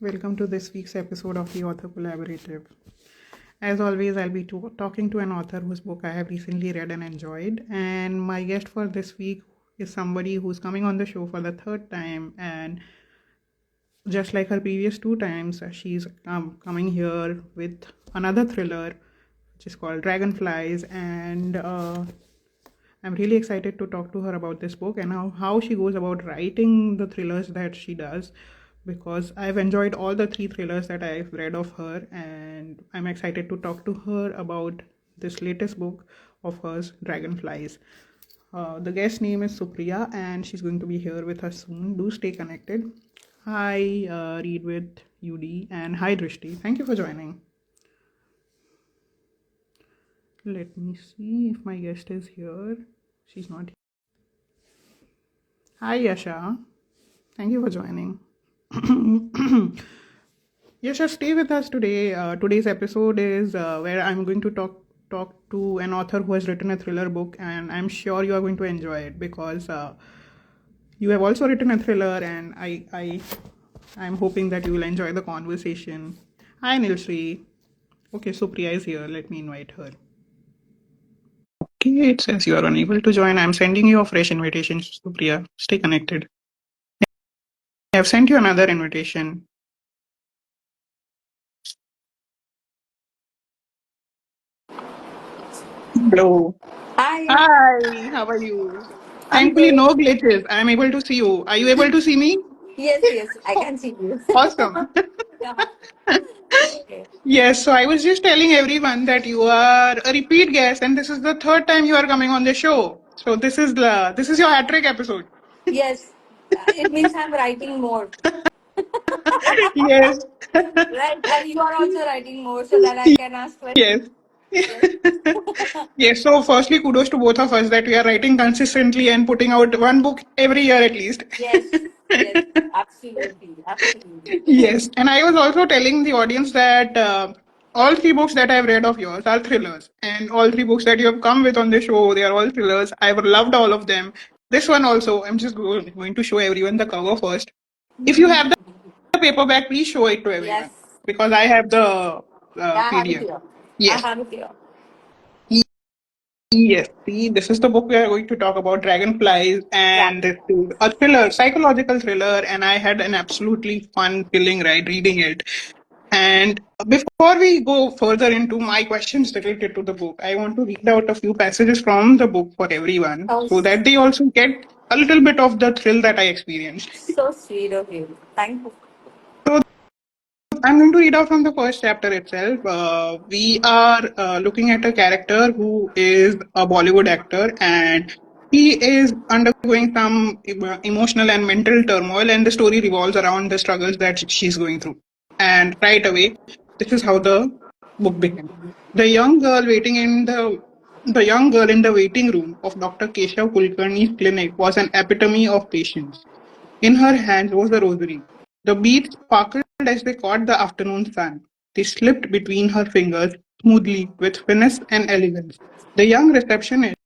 Welcome to this week's episode of the Author Collaborative. As always, I'll be talking to an author whose book I have recently read and enjoyed. And my guest for this week is somebody who's coming on the show for the third time. And just like her previous two times, she's coming here with another thriller, which is called Dragonflies. And I'm really excited to talk to her about this book and how she goes about writing the thrillers that she does, because I've enjoyed all the three thrillers that I've read of her, and I'm excited to talk to her about this latest book of hers, Dragonflies. The guest name is Supriya, and she's going to be here with us soon. Do stay connected. Hi, Read with UD, and hi, Drishti. Thank you for joining. Let me see if my guest is here. She's not here. Hi, Yasha. Thank you for joining. Yasha, stay with us today. Today's episode is where I'm going to talk to an author who has written a thriller book, and I'm sure you are going to enjoy it because you have also written a thriller, and I'm hoping that you will enjoy the conversation. Hi, Nilshri. Okay, Supriya is here. Let me invite her. Okay, it says you are unable to join. I'm sending you a fresh invitation, Supriya. Stay connected. I have sent you another invitation. Hello. Hi, Hi, how are you? I'm Thankfully, good. no glitches. I'm able to see you. Are you able to see me? Yes, I can see you. Awesome. Yeah. Okay. Yes, so I was just telling everyone that you are a repeat guest, and this is the third time you are coming on the show. So this is your hat trick episode. Yes, it means I'm writing more, Yes. right? And you are also writing more so that I can ask questions. Yes. Yes, Yes, so firstly, kudos to both of us that we are writing consistently and putting out one book every year at least. yes, yes, absolutely. Yes, and I was also telling the audience that all three books that I've read of yours are thrillers, and all three books that you have come with on the show, they are all thrillers. I've loved all of them. This one also, I'm just going to show everyone the cover first. If you have the paperback, please show it to Yes, everyone because I have the yeah, I have it PDF. here. I Yes. have it here. Yes, see, this is the book we are going to talk about, Dragonflies, Yeah. and this is a thriller, psychological thriller, and I had an absolutely fun feeling, right, reading it. And before we go further into my questions related to the book, I want to read out a few passages from the book for everyone Oh, so that they also get a little bit of the thrill that I experienced. so sweet of you. Thank you. So I'm going to read out from the first chapter itself. We are looking at a character who is a Bollywood actor, and he is undergoing some emotional and mental turmoil, and the story revolves around the struggles that she's going through. And right away, this is how the book begins. The young girl waiting in the young girl in the waiting room of Dr. Keshav Kulkarni's clinic was an epitome of patience. In her hands was a rosary. The beads sparkled as they caught the afternoon sun. They slipped between her fingers smoothly with finesse and elegance. The young receptionist,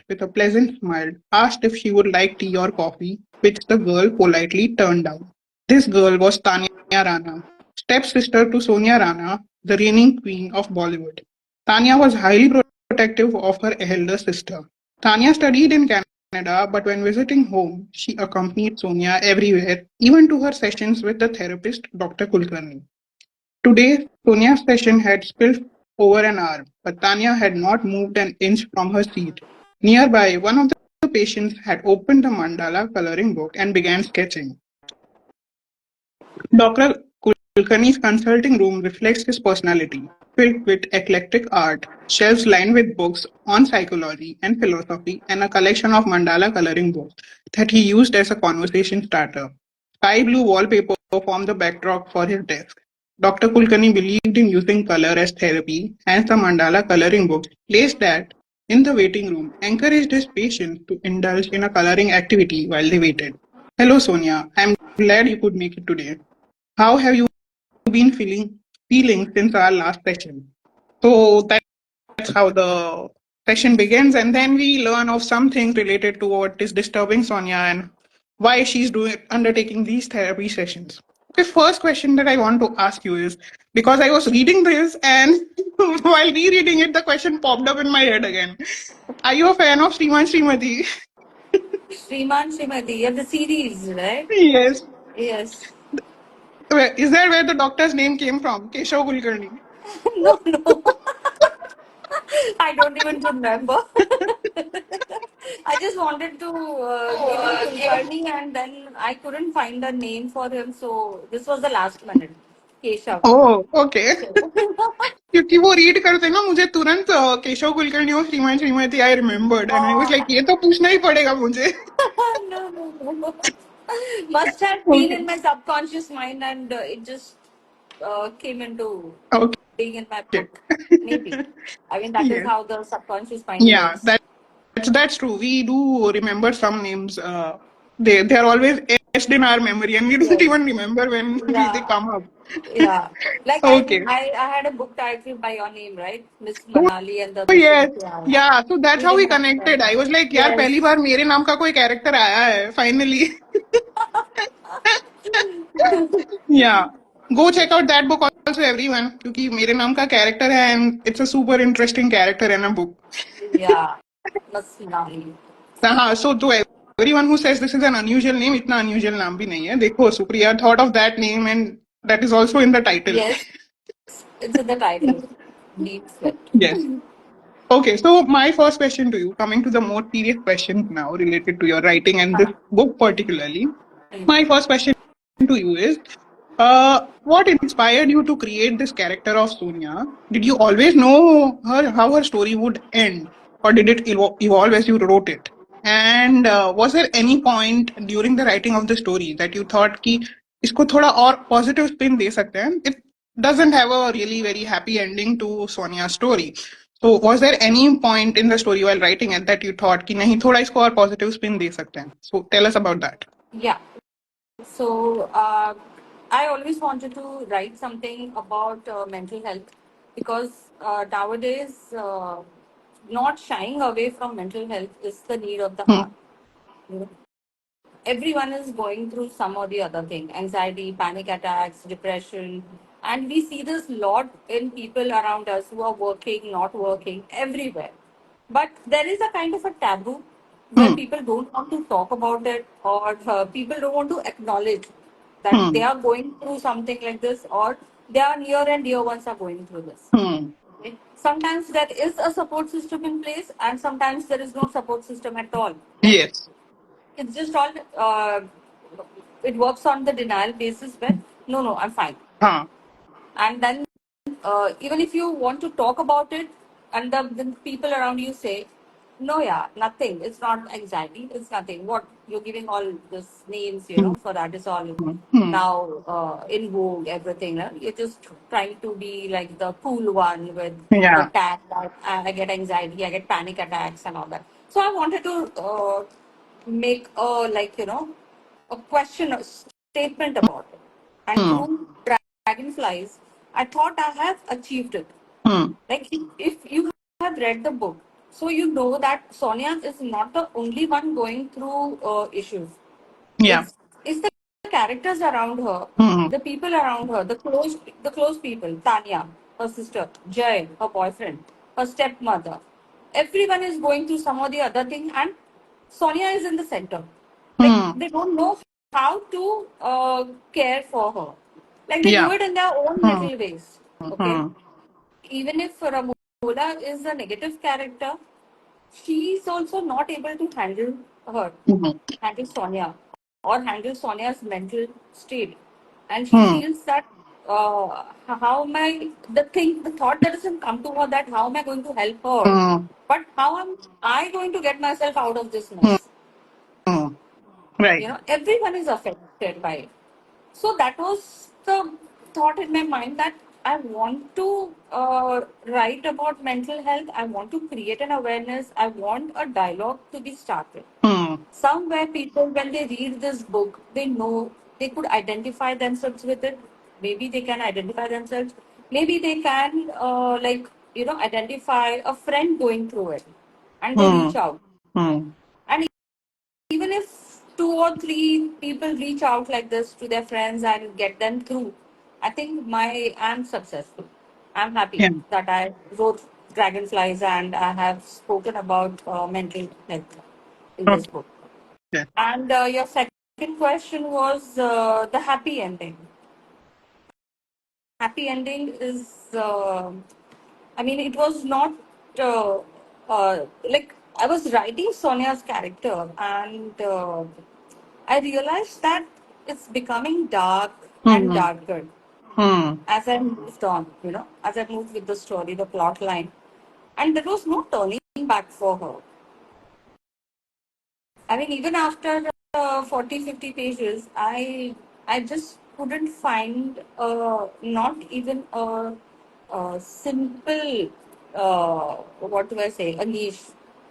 with a pleasant smile, asked if she would like tea or coffee, which the girl politely turned down. This girl was Tanya Rana, stepsister to Sonia Rana, the reigning queen of Bollywood. Tanya was highly protective of her elder sister. Tanya studied in Canada, but when visiting home, she accompanied Sonia everywhere, even to her sessions with the therapist Dr. Kulkarni. Today, Sonia's session had spilled over an hour, but Tanya had not moved an inch from her seat. Nearby, one of the patients had opened the mandala coloring book and began sketching. Doctor Kulkarni's consulting room reflects his personality, filled with eclectic art, shelves lined with books on psychology and philosophy, and a collection of mandala coloring books that he used as a conversation starter. Sky blue wallpaper formed the backdrop for his desk. Dr. Kulkarni believed in using color as therapy, hence the mandala coloring books placed that in the waiting room encouraged his patients to indulge in a coloring activity while they waited. Hello, Sonia. I'm glad you could make it today. How have you been feeling since our last session? So that's how the session begins, and then we learn of something related to what is disturbing Sonia and why she's doing undertaking these therapy sessions. the first question that I want to ask you is, because I was reading this and while rereading it, the question popped up in my head again. Are you a fan of Sriman Srimati? Shriman Srimati, yeah, the series, right? Yes. Yes. Is that where the doctor's name came from? Keshav Kulkarni. No, no. I don't even remember. I just wanted to give him Kulkarni and then I couldn't find a name for him. So this was the last minute. Keshav. Oh, okay. So, क्योंकि वो read करते ना मुझे तुरंत केशव कुलकर्णी और Shriman Shrimati I remembered and I was like oh, ये तो पूछना ही पड़ेगा मुझे. no, no, no. Must have been Okay. in my subconscious mind and it just came into Okay. being in my book. Maybe. I mean, that is Yes. how the subconscious mind Yeah, works. that's true. We do remember some names. They are always etched in our memory, and we don't Yes. even remember when they Yeah. come up. Yeah. Like Okay. I had a book title by your name, right? Miss Oh Manali and the Missing yes. Piano. Yeah. So that's You how we remember connected. I that. was like, यार पहली Yes. बार मेरे नाम का कोई character आया है finally. Yeah. Go check out that book also, everyone. क्योंकि मेरे नाम का कैरेक्टर है and it's a super interesting character in a book. Yeah. Miss Manali. हाँ, so to everyone who says this is an unusual name, इतना unusual नाम भी नहीं है. देखो, Supriya thought of that name and that is also in the title. Yes. It's in the title. Deep sweat. Yes. Okay, so my first question to you, coming to the more serious questions now related to your writing and this book particularly. My first question to you is, what inspired you to create this character of Sonia? Did you always know how her story would end, or did it evolve as you wrote it? And was there any point during the writing of the story that you thought कि इसको थोड़ा और positive spin दे सकते हैं? It doesn't have a really very happy ending to Sonia's story. So was there any point in the story while writing it that you thought कि नहीं थोड़ा इसको और positive spin दे सकते हैं? So tell us about that. Yeah. So I always wanted to write something about mental health because nowadays not shying away from mental health is the need of the Hmm. hour. You know, everyone is going through some or the other thing: anxiety, panic attacks, depression, and we see this lot in people around us who are working, not working, everywhere. But there is a kind of a taboo where Hmm. people don't want to talk about it, or people don't want to acknowledge that they Hmm. are going through something like this, or their near and dear ones are going through this. Hmm. Okay? Sometimes there is a support system in place, and sometimes there is no support system at all. Like Yes. it's just all it works on the denial basis where no, I'm fine. Huh. And then even if you want to talk about it and the people around you say no, yeah, nothing, it's not anxiety, it's nothing, what you're giving all these names, Hmm. for that is all Hmm. now in vogue, everything, you're just trying to be like the cool one with the Yeah. tag that I get anxiety, I get panic attacks and all that. So I wanted to make a a question, a statement about it. And Hmm. through dragonflies, I thought I have achieved it. Hmm. Like if you have read the book, so you know that Sonia is not the only one going through issues. Yeah. It's the characters around her, Hmm. the people around her, the close people, Tanya, her sister, Jay, her boyfriend, her stepmother. Everyone is going through some or the other thing, and Sonia is in the center. Like Hmm. they don't know how to care for her. Like they do Yeah. it in their own Hmm. little ways. Okay, Hmm. even if Ramola is a negative character, she is also not able to her, Hmm. handle Sonia, or handle Sonia's mental state. And she Hmm. feels that how am I, the thought that doesn't come to her that how am I going to help her? Hmm. But how am I going to get myself out of this Hmm. mess? Hmm. Right. Everyone is affected by it. So that was the thought in my mind that I want to write about mental health. I want to create an awareness. I want a dialogue to be started. Hmm. Somewhere people, when they read this book, they know they could identify themselves with it. Maybe they can identify themselves. Maybe they can, identify a friend going through it and they Hmm. reach out. Hmm. And even if two or three people reach out like this to their friends and get them through, I think I'm successful. I'm happy Yeah. that I wrote Dragonflies and I have spoken about mental health in this Okay. book. And your second question was the happy ending. Happy ending is, I mean, it was not like I was writing Sonia's character, and I realized that it's becoming dark and Hmm. darker Hmm. as I moved on, as I moved with the story, the plot line. And there was no turning back for her. I mean, even after 40, 50 pages, I just couldn't find not even a simple, what do I say, a niche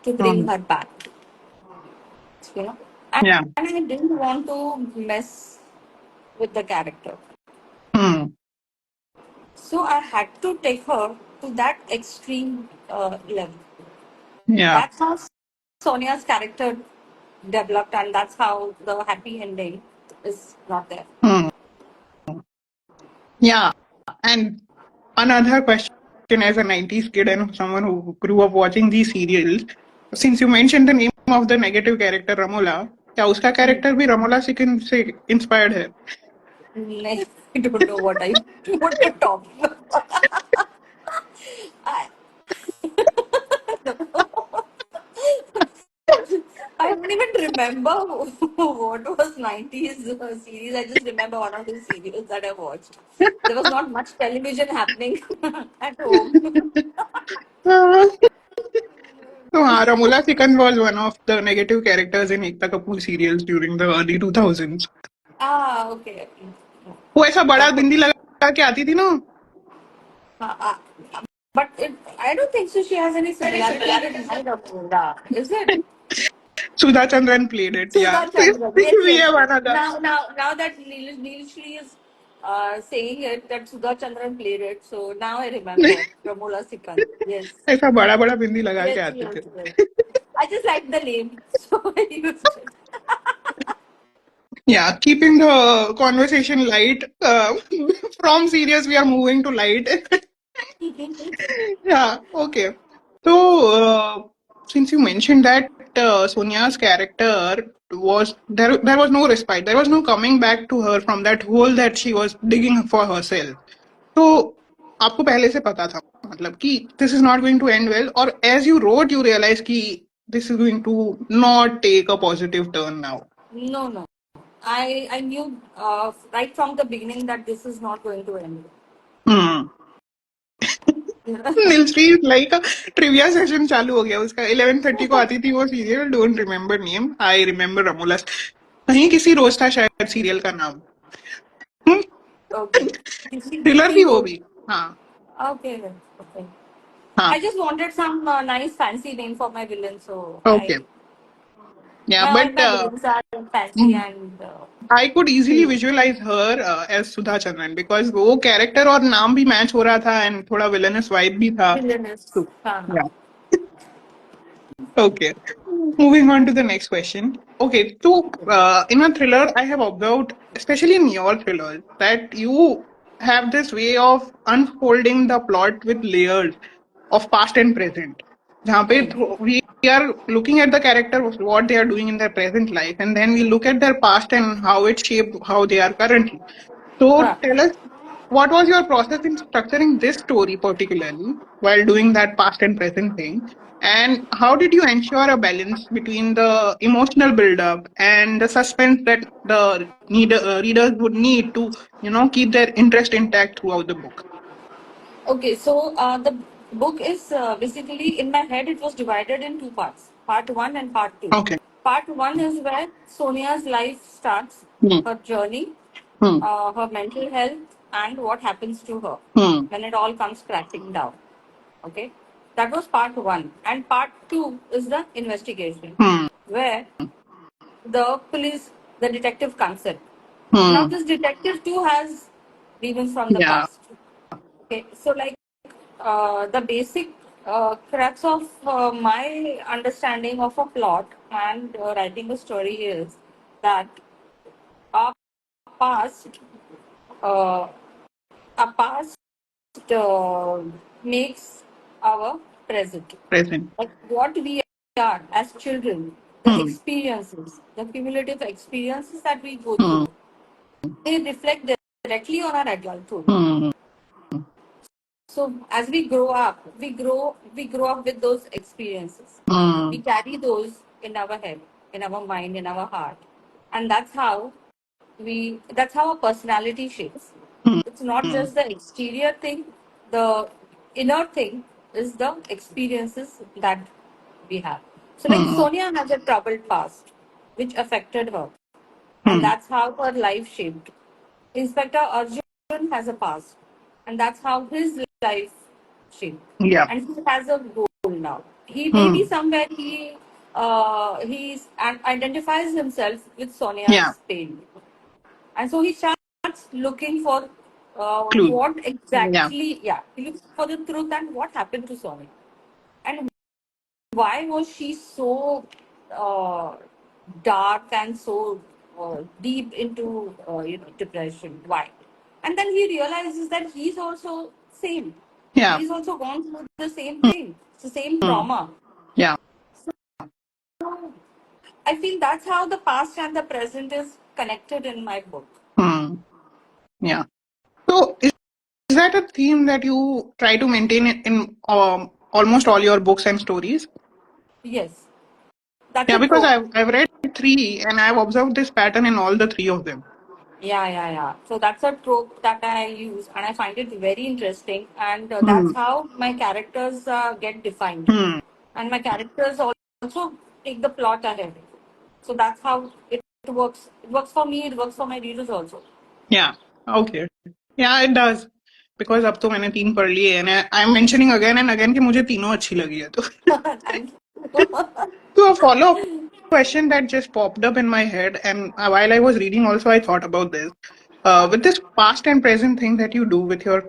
to bring Hmm. her back, you know. And, Yeah. and I didn't want to mess with the character. Hmm. So I had to take her to that extreme level. Yeah. That's how Sonia's character developed, and that's how the happy ending is not there. Hmm. Yeah. And another question, as a 90s kid and someone who grew up watching these serials, since you mentioned the name of the negative character Ramola, क्या उसका Hmm. Character भी रमोला से inspired है? I don't know what you're talking about. I, I don't even remember what was 90s series. I just remember one of the serials that I watched. There was not much television happening at home. So Ramola Sikand was one of the negative characters in Ekta Kapoor serials during the early 2000s. Ah, okay. वो ऐसा बड़ा Okay. बिंदी लगा के आती थी ना. Uh, uh, but I don't think so. She has any similarity with my Ramona. Is it? Sudha Chandran played it. Yeah. Sudha Chandran. Yes, We yes, have yes. another. Now that Neil Shri is saying it, that Sudha Chandran played it. So now I remember Ramola Sikand. Yes. ऐसा बड़ा बड़ा बिंदी लगा के Yes, आते yes, थे. yes. I just like the name, so I used it. Yeah, keeping the conversation light. From serious, we are moving to light. Yeah, okay. So, since you mentioned that Sonia's character was there was no respite. There was no coming back to her from that hole that she was digging for herself. So, आपको पहले से पता था मतलब कि this is not going to end well, or as you wrote, you realized कि this is going to not take a positive turn now. No, no. I knew right from the beginning that this is not going to end. Hmm. Neelshree like trivia session चालू हो गया उसका. 11:30 को आती थी वो serial. Don't remember name. I remember Ramola. कहीं किसी रोज था शायद सीरियल का नाम. Okay. थ्रिलर Kisi थी वो Road. भी. हाँ. Okay. Okay. I हाँ. just wanted some nice fancy name for my villain, so okay. Yeah all but my villains are fancy and I could easily cute. Visualise her as Sudha Chandran because वो character और नाम भी match हो रहा था and थोड़ा villainous vibe भी था. Villainous. या. Okay. Moving on to the next question. Okay, so in a thriller, I have observed, especially in your thrillers, that you have this way of unfolding the plot with layers of past and present. जहाँ पे Hmm. we are looking at the character, what they are doing in their present life, and then we look at their past and how it shaped how they are currently. So Ah. tell us, what was your process in structuring this story particularly while doing that past and present thing? And how did you ensure a balance between the emotional build-up and the suspense that the readers would need to, keep their interest intact throughout the book? Okay, so the book is basically in my head, it was divided in two parts, part one and part two. Okay. Part one is where Sonia's life starts, Hmm. her journey, Hmm. her mental health, and what happens to her Hmm. when it all comes crashing down. Okay, that was part one. And part two is the investigation, Hmm. where the police, the detective comes in. Now, Hmm. this detective too has demons from the Yeah. past. Okay, so like the basic crux of my understanding of a plot and writing a story is that our past, uh, our past uh, makes our present. Present. Like what we are as children, the Hmm. experiences, the cumulative experiences that we go Hmm. through, they reflect directly on our adulthood. Hmm. So as we grow up, we grow up with those experiences. We Hmm. carry those in our head, in our mind, in our heart, and that's how our personality shapes. Hmm. It's not Hmm. just the exterior thing, the inner thing is the experiences that we have. So like Hmm. Sonia has a troubled past which affected her, and Hmm. that's how her life shaped. Inspector Arjun has a past, and that's how his life shaped. Yeah. And he has a goal now. He maybe Hmm. somewhere he's and identifies himself with Yeah. Sonia's pain, and so he starts looking for Clue. what Yeah. exactly. Yeah, he looks for the truth and what happened to Sonia, and why was she so uh, dark and so deep into depression? Why? And then he realizes that he's also same. Yeah. He's also gone through the same thing. It's the same Hmm. trauma. Yeah. So I feel that's how the past and the present is connected in my book. Hmm. Yeah. So is that a theme that you try to maintain in almost all your books and stories? Yes, that's Yeah, a because trope. I've read three and I've observed this pattern in all the three of them. Yeah. So that's a trope that I use, and I find it very interesting. And Hmm. that's how my characters get defined. Hmm. And my characters also take the plot ahead. So that's how it works. It works for me. It works for my readers also. Yeah. Okay. Yeah, it does. Because अब तो मैंने तीन पढ़ लिए and I am mentioning again and again कि मुझे तीनों अच्छी लगी है तो Thank you. So a follow-up question that just popped up in my head, and while I was reading, also I thought about this. With this past and present thing that you do with your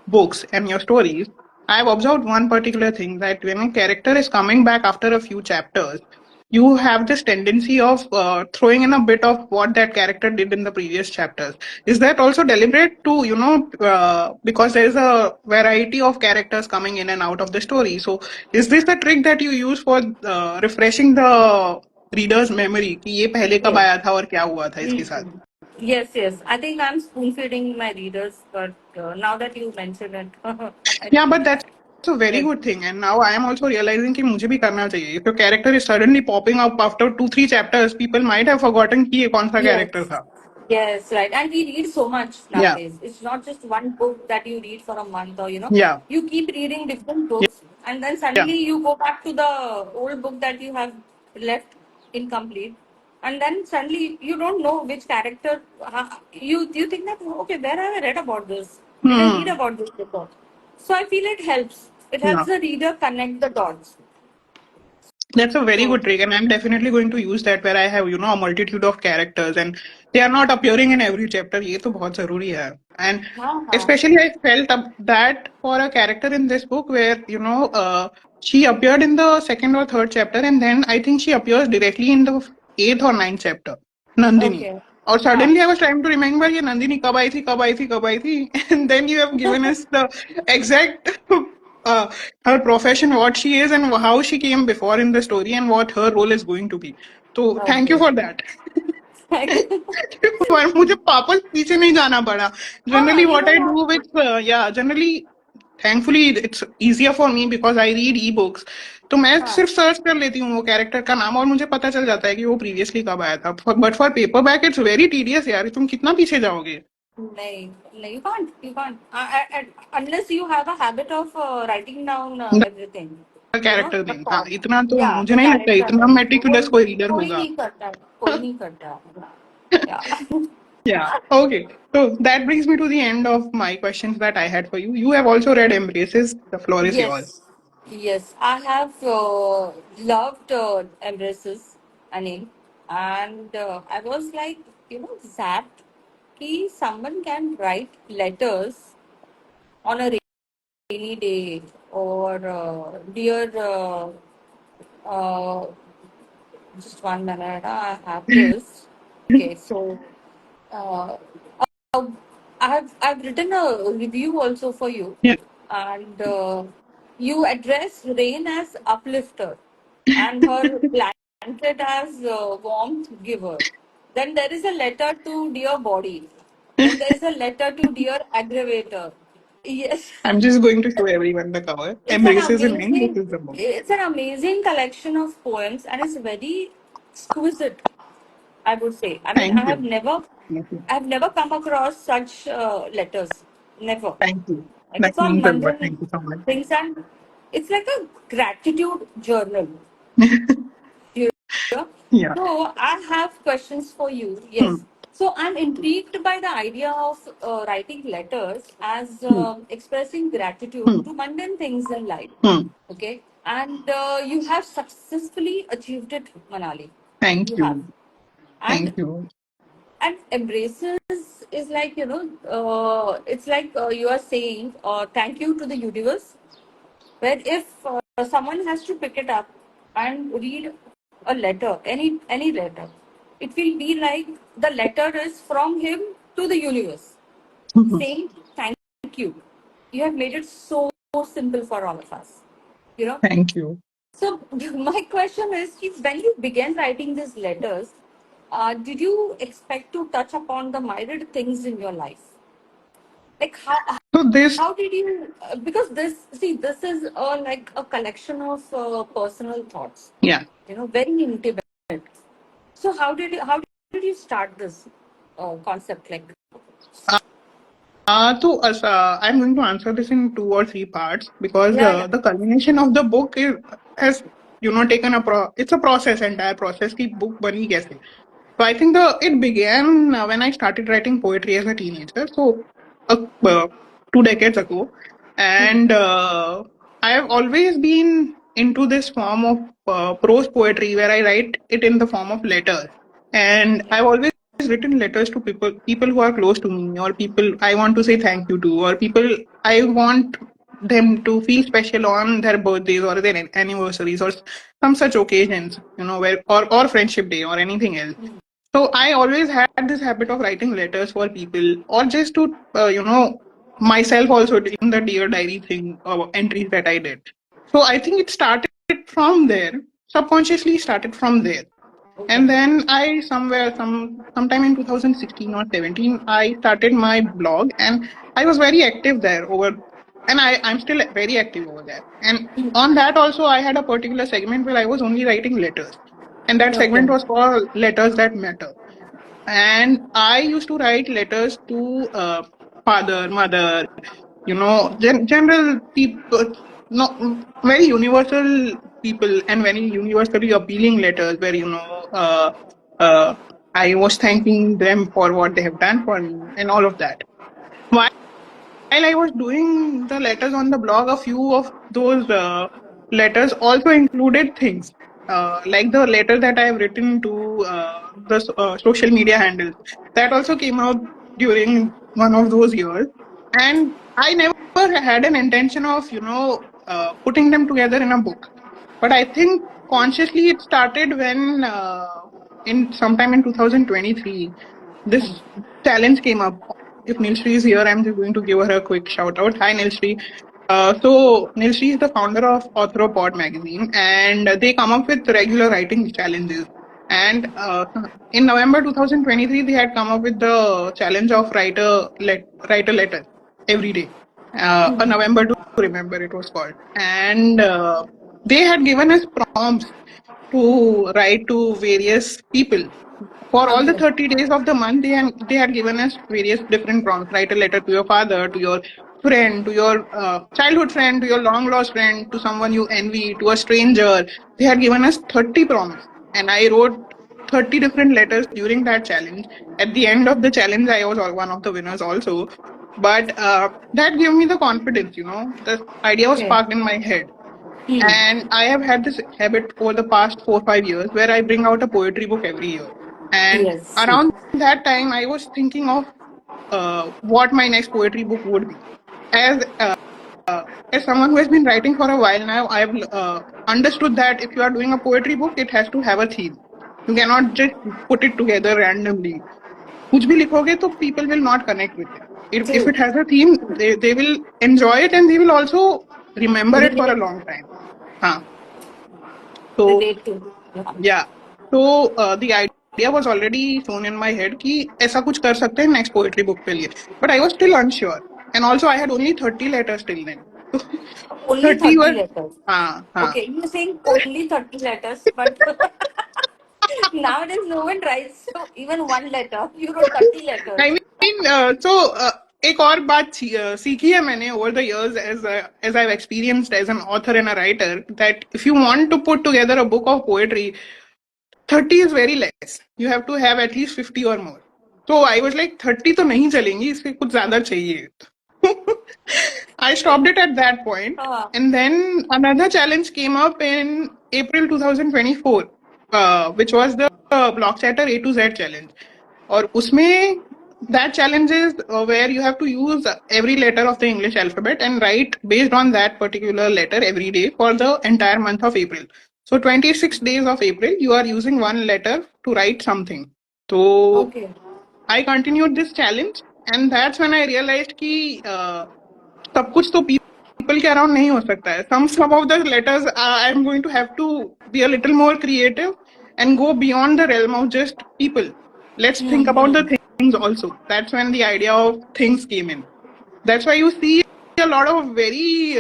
books and your stories, I've observed one particular thing that when a character is coming back after a few chapters, you have this tendency of throwing in a bit of what that character did in the previous chapters. Is that also deliberate to, because there is a variety of characters coming in and out of the story? So is this the trick that you use for refreshing the reader's memory कि ये पहले कब Yes. आया था और क्या हुआ था इसके साथ? Mhm. Yes. I think I'm spoon feeding my readers, but now that you mention it, I Yeah, think but that's a very yes. good thing. And now I am also realizing कि मुझे भी करना चाहिए. If your character is suddenly popping up after 2-3 chapters, people might have forgotten कि ये कौन सा character Yes, था. yes, right. And we read so much Yeah, nowadays. It's not just one book that you read for a month or, yeah, you keep reading different yeah, books and then yeah. suddenly you go back to the old book that you have left incomplete. And then suddenly you don't know which character, you think that, okay, where have I read about this? Did I read Hmm. about this before? So I feel it helps. It helps Yeah. the reader connect the dots. That's a very So, good trick, and I'm definitely going to use that where I have, a multitude of characters and they are not appearing in every chapter. ये तो बहुत जरूरी है. And हाँ, especially I felt that for a character in this book where, she appeared in the second or third chapter and then I think she appears directly in the eighth or ninth chapter, Nandini. okay. और हाँ, suddenly I was trying to remember ये नंदिनी कब आई थी कब आई थी कब आई थी and then you have given us the exact uh, her profession, what she is, and how she came before in the story, and what her role is going to be. So thank you okay. for that. पर मुझे वापस पीछे नहीं जाना पड़ा. हाँ, Generally, you what I don't have do with generally, thankfully it's easier for me because I read e-books. तो मैं हाँ, सिर्फ सर्च कर लेती हूँ वो कैरेक्टर का नाम और मुझे पता चल जाता है कि वो प्रीवियसली कब आया था. But for paper back it's very tedious यार. तुम कितना पीछे जाओगे नहीं, you can't. Unless you have a habit of writing down everything. Character The name. हाँ, thought. इतना तो Yeah, मुझे the नहीं लगता character इतना name. मेटिकुलस कोई रीडर कोई होगा. नहीं करता है, कोई नहीं करता है. Yeah. Yeah. Okay. So that brings me to the end of my questions that I had for you. You have also read Embraces. The floor is yours. Yes, yes. I have loved Embraces, Anil, and I was like, zapped. Ki someone can write letters on a rainy day or dear uh, just 1 minute, I have this. Okay, so uh, uh, I've written a review also for you, Yeah. and you address rain as uplifter, and her blanket as warmth giver. Then there is a letter to dear body. Then there is a letter to dear aggravator. Yes, I'm just going to show everyone the cover. it's an Embraces in Rain. This amazing, is the book. it's an amazing collection of poems, and it's very exquisite, I would say. I mean, Thank you. Thank you. I've never come across such letters. Never. Thank you. Like That it's on means a lot. mundane Thank you so much. things, and it's like a gratitude journal. You know? Yeah. So I have questions for you. Hmm. Yes. So I'm intrigued by the idea of writing letters as Hmm. expressing gratitude Hmm. to mundane things in life. Hmm. Okay, and you have successfully achieved it, Manali. Thank You have, you. and Thank you. embraces is like, it's like you are saying thank you to the universe, where if someone has to pick it up and read a letter, any letter, it will be like the letter is from him to the universe saying thank you. You have made it so simple for all of us, you know. Thank you. So my question is, if when you began writing these letters, did you expect to touch upon the myriad things in your life? Like So this, how did you? Because this is like a collection of personal thoughts. yeah. Very intimate. So how did you start this concept? Like, I'm going to answer this in two or three parts because yeah, yeah. the culmination of the book is has taken it's a process, entire process की book बनी कैसे. So I think it began when I started writing poetry as a teenager. So uh, uh, 2 decades ago, Hmm. and I have always been into this form of prose poetry where I write it in the form of letters, and I've always written letters to people who are close to me, or people I want to say thank you to, or people I want them to feel special on their birthdays or their anniversaries or some such occasions, where or friendship day or anything else. So I always had this habit of writing letters for people, or just to myself also in the dear diary thing or entries that I did. So I think it started from there, subconsciously started from there. Okay. And then I sometime in 2016 or 17, I started my blog, and I was very active there and I'm still very active over there. And on that also, I had a particular segment where I was only writing letters, and that Okay. segment was called Letters That Matter. And I used to write letters to father, mother, general people, no, very universal people, and very universally appealing letters where, uh, I was thanking them for what they have done for me and all of that. While I was doing the letters on the blog, a few of those letters also included things like the letter that I have written to the social media handles. That also came out during one of those years, and I never had an intention of putting them together in a book. But I think consciously it started when in sometime in 2023 this challenge came up. If Nilshri is here, I'm just going to give her a quick shout out. Hi, Nilshri. So Nilshri is the founder of Arthropod magazine, and they come up with regular writing challenges. And in November 2023, they had come up with the challenge of write a letter every day. A November to remember it was called, and they had given us prompts to write to various people for all the Okay. 30 days of the month. They had given us various different prompts. Write a letter to your father, to your friend, to your childhood friend, to your long lost friend, to someone you envy, to a stranger. They had given us 30 prompts, and I wrote 30 different letters during that challenge. At the end of the challenge, I was one of the winners also. But that gave me the confidence. The idea was Okay. sparked in my head. Hmm. And I have had this habit over the past 4 or 5 years where I bring out a poetry book every year. And Yes. around that time, I was thinking of what my next poetry book would be. As as someone who has been writing for a while now, I've understood that if you are doing a poetry book, it has to have a theme. You cannot just put it together randomly. कुछ भी लिखोगे तो people will not connect with it. If True. it has a theme, they will enjoy it and they will also remember it for a Relate, long time. हाँ, so relate to. Yeah. yeah. So the idea was already shown in my head कि ऐसा कुछ कर सकते हैं next poetry book के लिए. But I was still unsure. And also I had only 30 letters till then. So Only 30 30 were letters. हाँ. Okay, you're saying only 30 letters, but nowadays no one writes so even one letter. You wrote 30 I letters. mean, so एक और बात सीखी है मैंने over the years as I've experienced as an author and a writer that if you want to put together a book of poetry, 30 is very less. You have to have at least 50 or more. So I was like 30 तो नहीं चलेंगी, इससे कुछ ज्यादा चाहिए. I stopped it at that point. हाँ. And then another challenge came up in April 2024, which was the Block Chatter A to Z challenge. और उसमें that challenge is where you have to use every letter of the English alphabet and write based on that particular letter every day for the entire month of April. So 26 days of April, you are using one letter to write something. So Okay. I continued this challenge, and that's when I realized कि सब कुछ तो people के around नहीं हो सकता है. Some of the letters I'm going to have to be a little more creative and go beyond the realm of just people. Let's think about the things also. That's when the idea of things came in. That's why you see a lot of very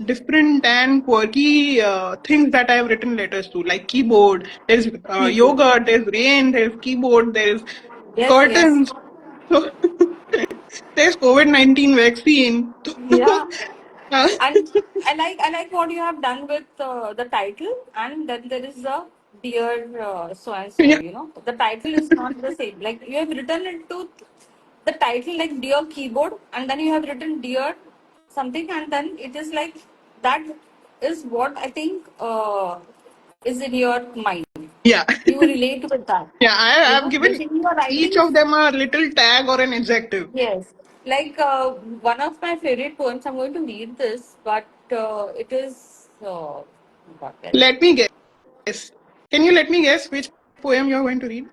different and quirky things that I have written letters to, like keyboard. There's Keyboard. yogurt, there's rain, there's keyboard, there's Yes, yes. curtains. So there's COVID-19 vaccine. Yeah. Uh, And I like what you have done with the title, and then there is a dear so and so. yeah, The title is not the same. Like you have written it to the title like dear keyboard, and then you have written dear something, and then it is like that is what I think is in your mind. yeah, You relate with that. yeah. I've The given thing you are each writing. of them a little tag or an adjective. Yes, like one of my favorite poems. I'm going to read this, but it is. What else? Let me guess. Can you let me guess which poem you're going to read?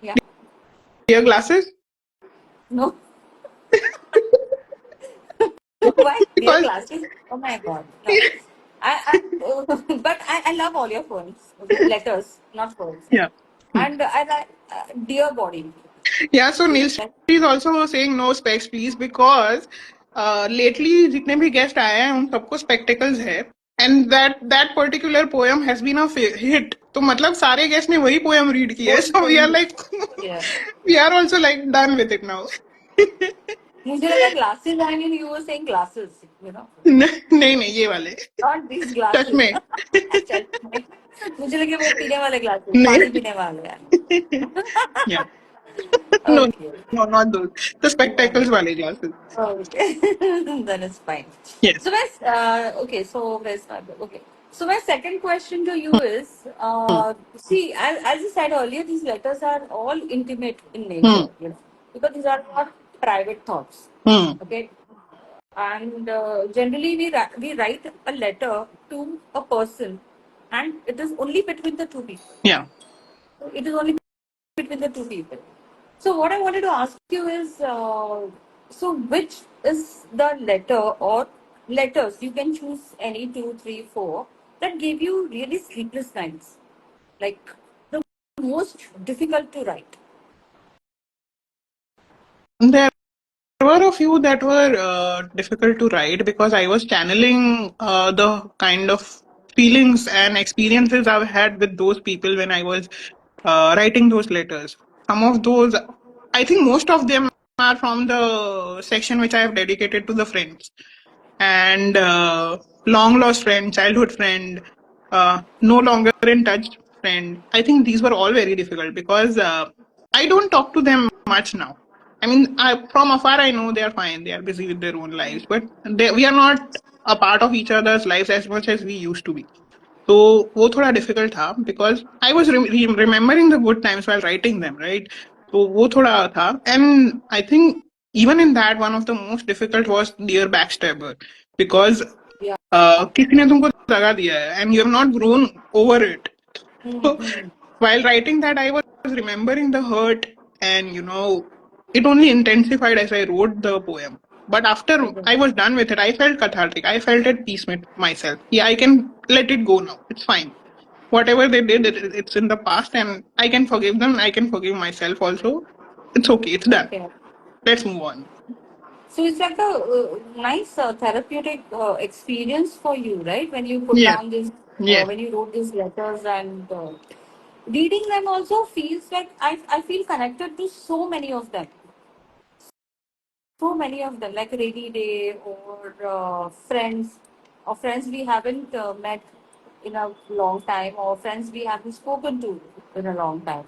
Yeah. Dear glasses? No. Why? Dear Because glasses? Oh my God. No. But I love all your poems. Letters, not poems. yeah. And I like dear body. Yeah, so Neil Like, is also saying no specs please because lately जितने भी guest आए हैं उन सबको spectacles है and that particular poem has been a hit. तो मतलब सारे guest ने वही poem read की है, boy, so we are boy. like Yeah. we are also like done with it now. मुझे लगा glasses and you were saying glasses. नहीं नहीं ये वाले Not these glasses. चश्मे अच्छा मुझे लगे वो पीने वाले glasses, पानी नहीं पीने वाले हैं. yeah no Okay. no not those the spectacles वाले glasses. Okay. Then it's fine. Yes. So okay, so okay. So my second question to you is, see, as you said earlier, these letters are all intimate in nature, Hmm. because these are not private thoughts. Hmm. Okay. And generally we write a letter to a person, and it is only between the two people. Yeah. It is only between the two people. So what I wanted to ask you is, so which is the letter or letters, you can choose any two, three, four, that gave you really sleepless nights, like the most difficult to write. There were a few that were difficult to write because I was channeling the kind of feelings and experiences I've had with those people when I was writing those letters. Some of those, I think most of them are from the section which I have dedicated to the friends and long lost friend, childhood friend, no longer in touch friend. I think these were all very difficult because I don't talk to them much now. I mean, from afar, I know they are fine. They are busy with their own lives, but we are not a part of each other's lives as much as we used to be. तो वो थोड़ा difficult था because I was remembering the good times while writing them right तो वो थोड़ा था and I think even in that one of the most difficult was dear backstabber because Yeah. किसी ने तुमको दगा दिया है and you have not grown over it. So, Mm-hmm. While writing that, I was remembering the hurt, and it only intensified as I wrote the poem. But after Okay. I was done with it, I felt cathartic. I felt at peace with myself. Yeah, I can let it go now. It's fine. Whatever they did, it's in the past, and I can forgive them. I can forgive myself also. It's okay. It's done. Okay. Let's move on. So it's like a nice therapeutic experience for you, right? When you put Yes. down this, Yes. when you wrote these letters, and reading them also feels like I feel connected to so many of them. So many of them, like Rainy Day or friends we haven't met in a long time, or friends we haven't spoken to in a long time.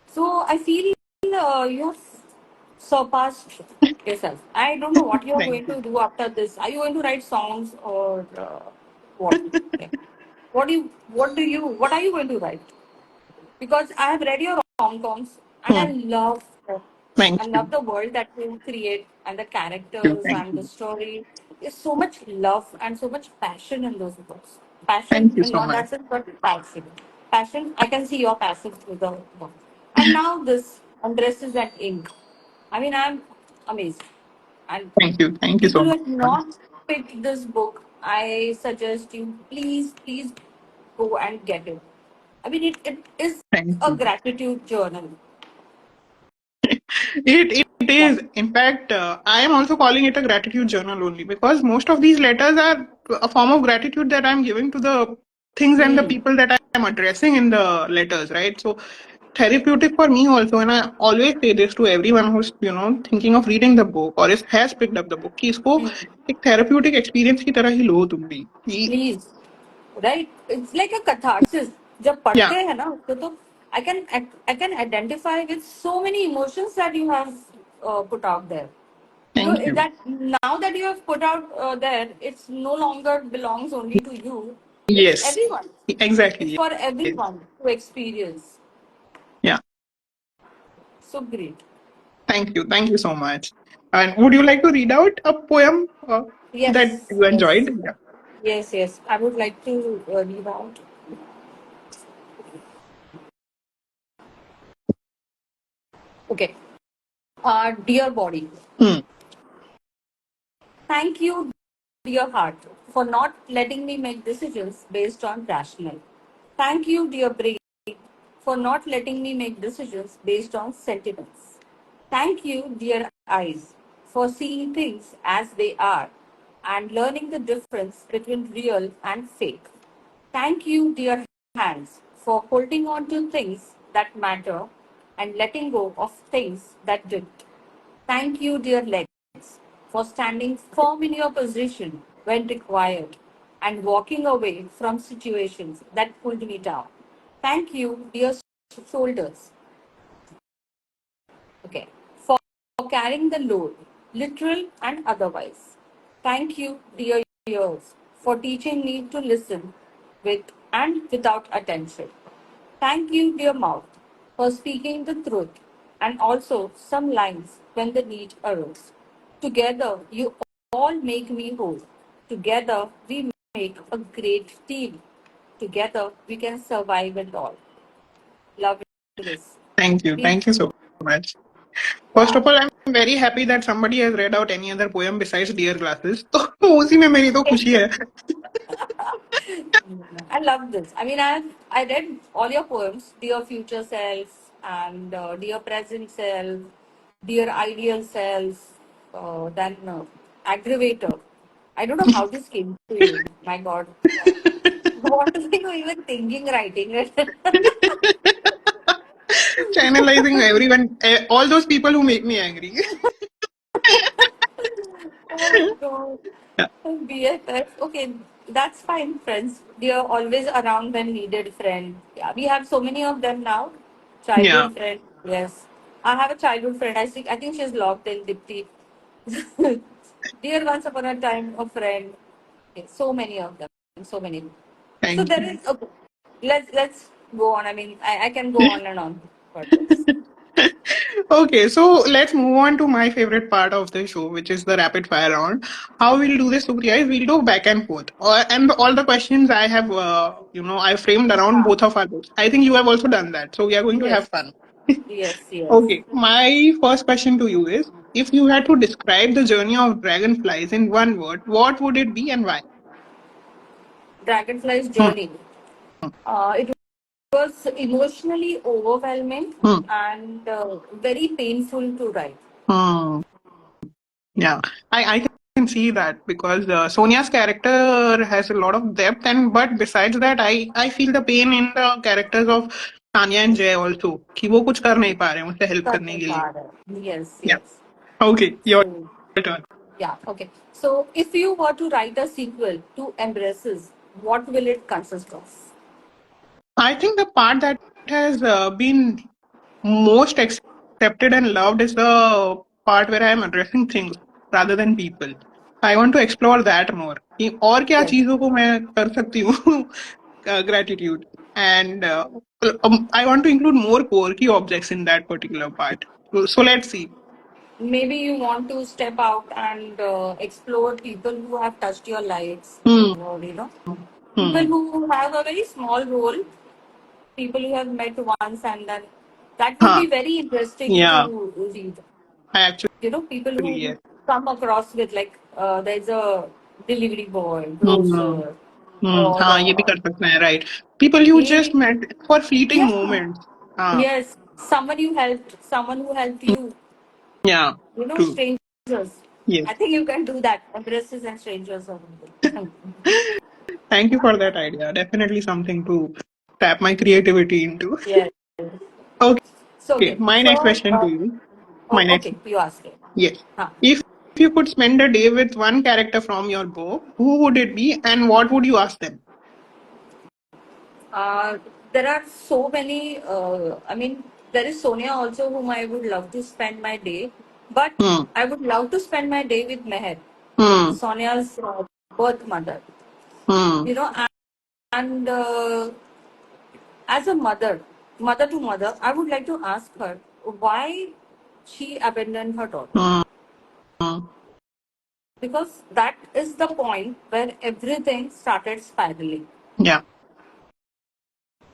So I feel you've surpassed yourself. I don't know what you're Thank going you. to do after this. Are you going to write songs or what? Like, what are you going to write? Because I have read your rom-coms and Hmm. Thank I love you. the world that you create and the Thank you. characters Thank and the you. story. There's so much love and so much passion in those books. Passion Thank you in so not much. that sense, but passion. Passion, I can see your passion through the book. And now this undresses and ink. I mean, I'm amazed. And Thank you. Thank you people so who much. have not picked this book, I suggest you please go and get it. I mean, it is Thank a you. gratitude journal. It Yeah. is. In fact, I am also calling it a gratitude journal only because most of these letters are a form of gratitude that I'm giving to the things and the Hmm. people that I'm addressing in the letters, right? So therapeutic for me also, and I always say this to everyone who's thinking of reading the book or has picked up the book कि इसको Hmm. एक therapeutic experience की तरह ही लो तुम भी कि Please. Right? It's like a catharsis. जब पढ़ते yeah, हैं ना उसको तो I can identify with so many emotions that you have put out there. You thank you. that now that you have put out there, it's no longer belongs only to you. It's Yes, everyone. It's exactly. for Yes. everyone to experience. Yeah. So great. Thank you so much. And would you like to read out a poem that Yes, you yes, enjoyed? Yeah. yes. I would like to read out. Okay. Dear body, Hmm. thank you, dear heart, for not letting me make decisions based on rational. Thank you, dear brain, for not letting me make decisions based on sentiments. Thank you, dear eyes, for seeing things as they are and learning the difference between real and fake. Thank you, dear hands, for holding on to things that matter and letting go of things that didn't. Thank you, dear legs, for standing firm in your position when required and walking away from situations that pulled me down. Thank you, dear shoulders, okay, for carrying the load, literal and otherwise. Thank you, dear ears, for teaching me to listen with and without attention. Thank you, dear mouth, for speaking the truth and also some lines when the need arose. Together, you all make me whole. Together, we make a great team. Together, we can survive it all. Love this. Thank you. We, Thank you so much. First yeah. of all, I'm very happy that somebody has read out any other poem besides Dear Glasses. तो उसी में मेरी तो खुशी है. I love this. I mean, I read all your poems, Dear Future Self and Dear Present Self, Dear Ideal Self, then Aggravator. I don't know how this came to you. My God. What were you even thinking writing it? Channelizing everyone, all those people who make me angry. Oh my God. Yeah. BFF. Okay, that's fine, friends. They are always around when needed, friend. Yeah, we have so many of them now. Yeah. Childhood friend. Yes. I have a childhood friend. I think she's locked in Dipti. Dear once upon a time, a friend. Okay, so many of them. So many. So Thank there you. is okay. Let's go on. I mean, I can go on and on for this. Okay, so let's move on to my favorite part of the show, which is the rapid fire round. How we'll do this, Supriya, is we'll do back and forth. And all the questions I have, I framed around Ah, both of our books. I think you have also done that. So we are going to have yes, fun. yes, yes. Okay, my first question to you is, if you had to describe the journey of dragonflies in one word, what would it be and why? Dragonfly's Hmm, journey. It was emotionally overwhelming hmm, and very painful to write. hmm. Yeah, I can see that because Sonia's character has a lot of depth, and but besides that, I feel the pain in the characters of Tanya and Jay also कि वो कुछ कर नहीं पा रहे हैं उसे help करने के लिए. Yes, Yeah. yes. Okay, your So, turn. yeah, okay. So, if you were to write a sequel to Embraces, what will it consist of? I think the part that has been most accepted and loved is the part where I am addressing things rather than people. I want to explore that more. कि और क्या Yes. चीजों को मैं कर सकती हूँ gratitude and I want to include more quirky objects in that particular part. So let's see. Maybe you want to step out and explore people who have touched your lives, Hmm. or people Hmm. who have a very small role, people you have met once, and then that would Huh. be very interesting Yeah. to read. I actually People who yes. come across with, like, there's a delivery boy, Hmm. grocer, Hmm. or हाँ ये भी कर सकते हैं right. People you ये just भी, met for fleeting yeah, moments. हाँ. yes, someone who helped you, Yeah. True. strangers. I Yes. think you can do that. Embraces and strangers or something. Thank you for that idea. Definitely something to tap my creativity into. Yes. So, Okay, okay. my next So, question to you. My oh, next, okay. You ask it. yes. Huh. If you could spend a day with one character from your book, who would it be and what would you ask them? Uh, there are so many. There is Sonia also, whom I would love to spend my day, but Hmm. I would love to spend my day with Meher, Hmm. Sonia's birth mother. Hmm. You know, and as a mother to mother, I would like to ask her why she abandoned her daughter, Hmm. Hmm. because that is the point where everything started spiraling. Yeah.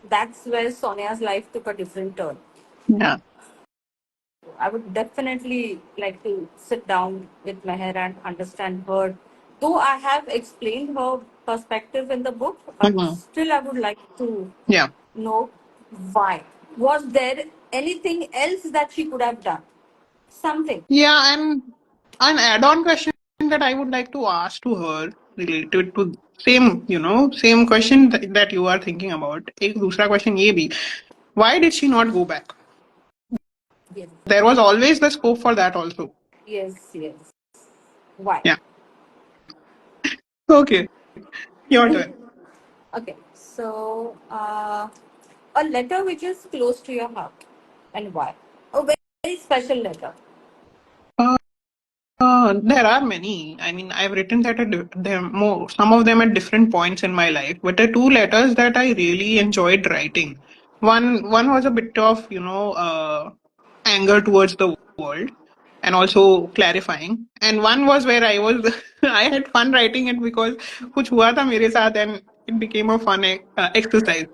That's where Sonia's life took a different turn. Yeah. I would definitely like to sit down with Meher and understand her. Though I have explained her perspective in the book, but Hmm. still I would like to Yeah. know why. Was there anything else that she could have done? Something. Yeah, and an add-on question that I would like to ask to her related to same, same question that you are thinking about. एक दूसरा question ये भी. Why did she not go back? Yes. There was always the scope for that also. Yes, yes. Why? Yeah. Okay. Your turn. Okay. So, a letter which is close to your heart, and why? A very special letter. Uh, there are many. I mean, I've written that them more, some of them at different points in my life. But the two letters that I really enjoyed writing. One was a bit of anger towards the world, and also clarifying. And one was where I was I had fun writing it because कुछ हुआ था मेरे साथ and it became a fun exercise.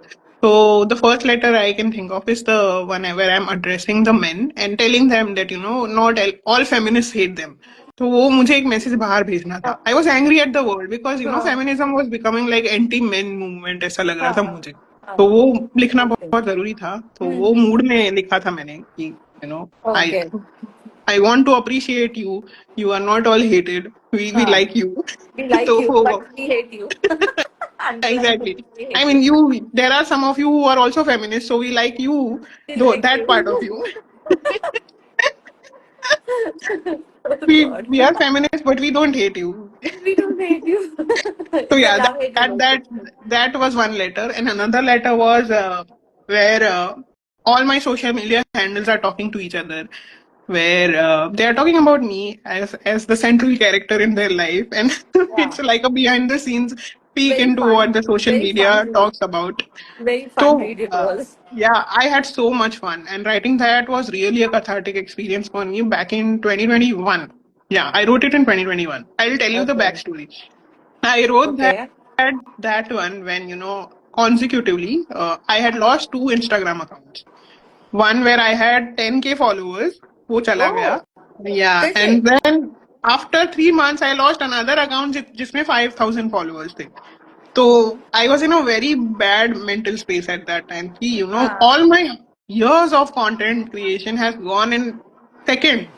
So the first letter I can think of is the one where I'm addressing the men and telling them that not all feminists hate them. तो वो मुझे एक message बाहर भेजना था. हाँ, I was angry at the world because हाँ, feminism was becoming like anti men movement ऐसा लग रहा था हाँ, मुझे. हाँ. तो वो लिखना Okay. बहुत जरूरी था. तो वो Mm-hmm. मूड में लिखा था मैंने कि आई Okay. I want to appreciate you. You are not all hated. We हाँ. like you. We like you, but So we hate you. Unlike exactly. we I hate mean, you. you. There are some of you who are also feminists, so we like you. We Though like that part of you. you, Oh God. we are feminists, but we don't hate you. We don't hate you. So It's a yeah, love hate relationship. that was one letter, and another letter was where all my social media handles are talking to each other, where they are talking about me as the central character in their life, and Yeah. it's like a behind the scenes peek Very into what fun. the social Very fun media read. talks about. Very fun So, read it was. yeah, I had so much fun, and writing that was really a cathartic experience for me back in 2021. Yeah, I wrote it in 2021. I'll tell you the Okay. backstory. I wrote Okay. that one when, consecutively, I had lost two Instagram accounts. One where I had 10K followers, वो चला Oh, गया. Yeah, is it? and then after 3 months, I lost another account जिसमें 5,000 followers थे. So I was in a very bad mental space at that time. कि, Ah, all my years of content creation has gone in second.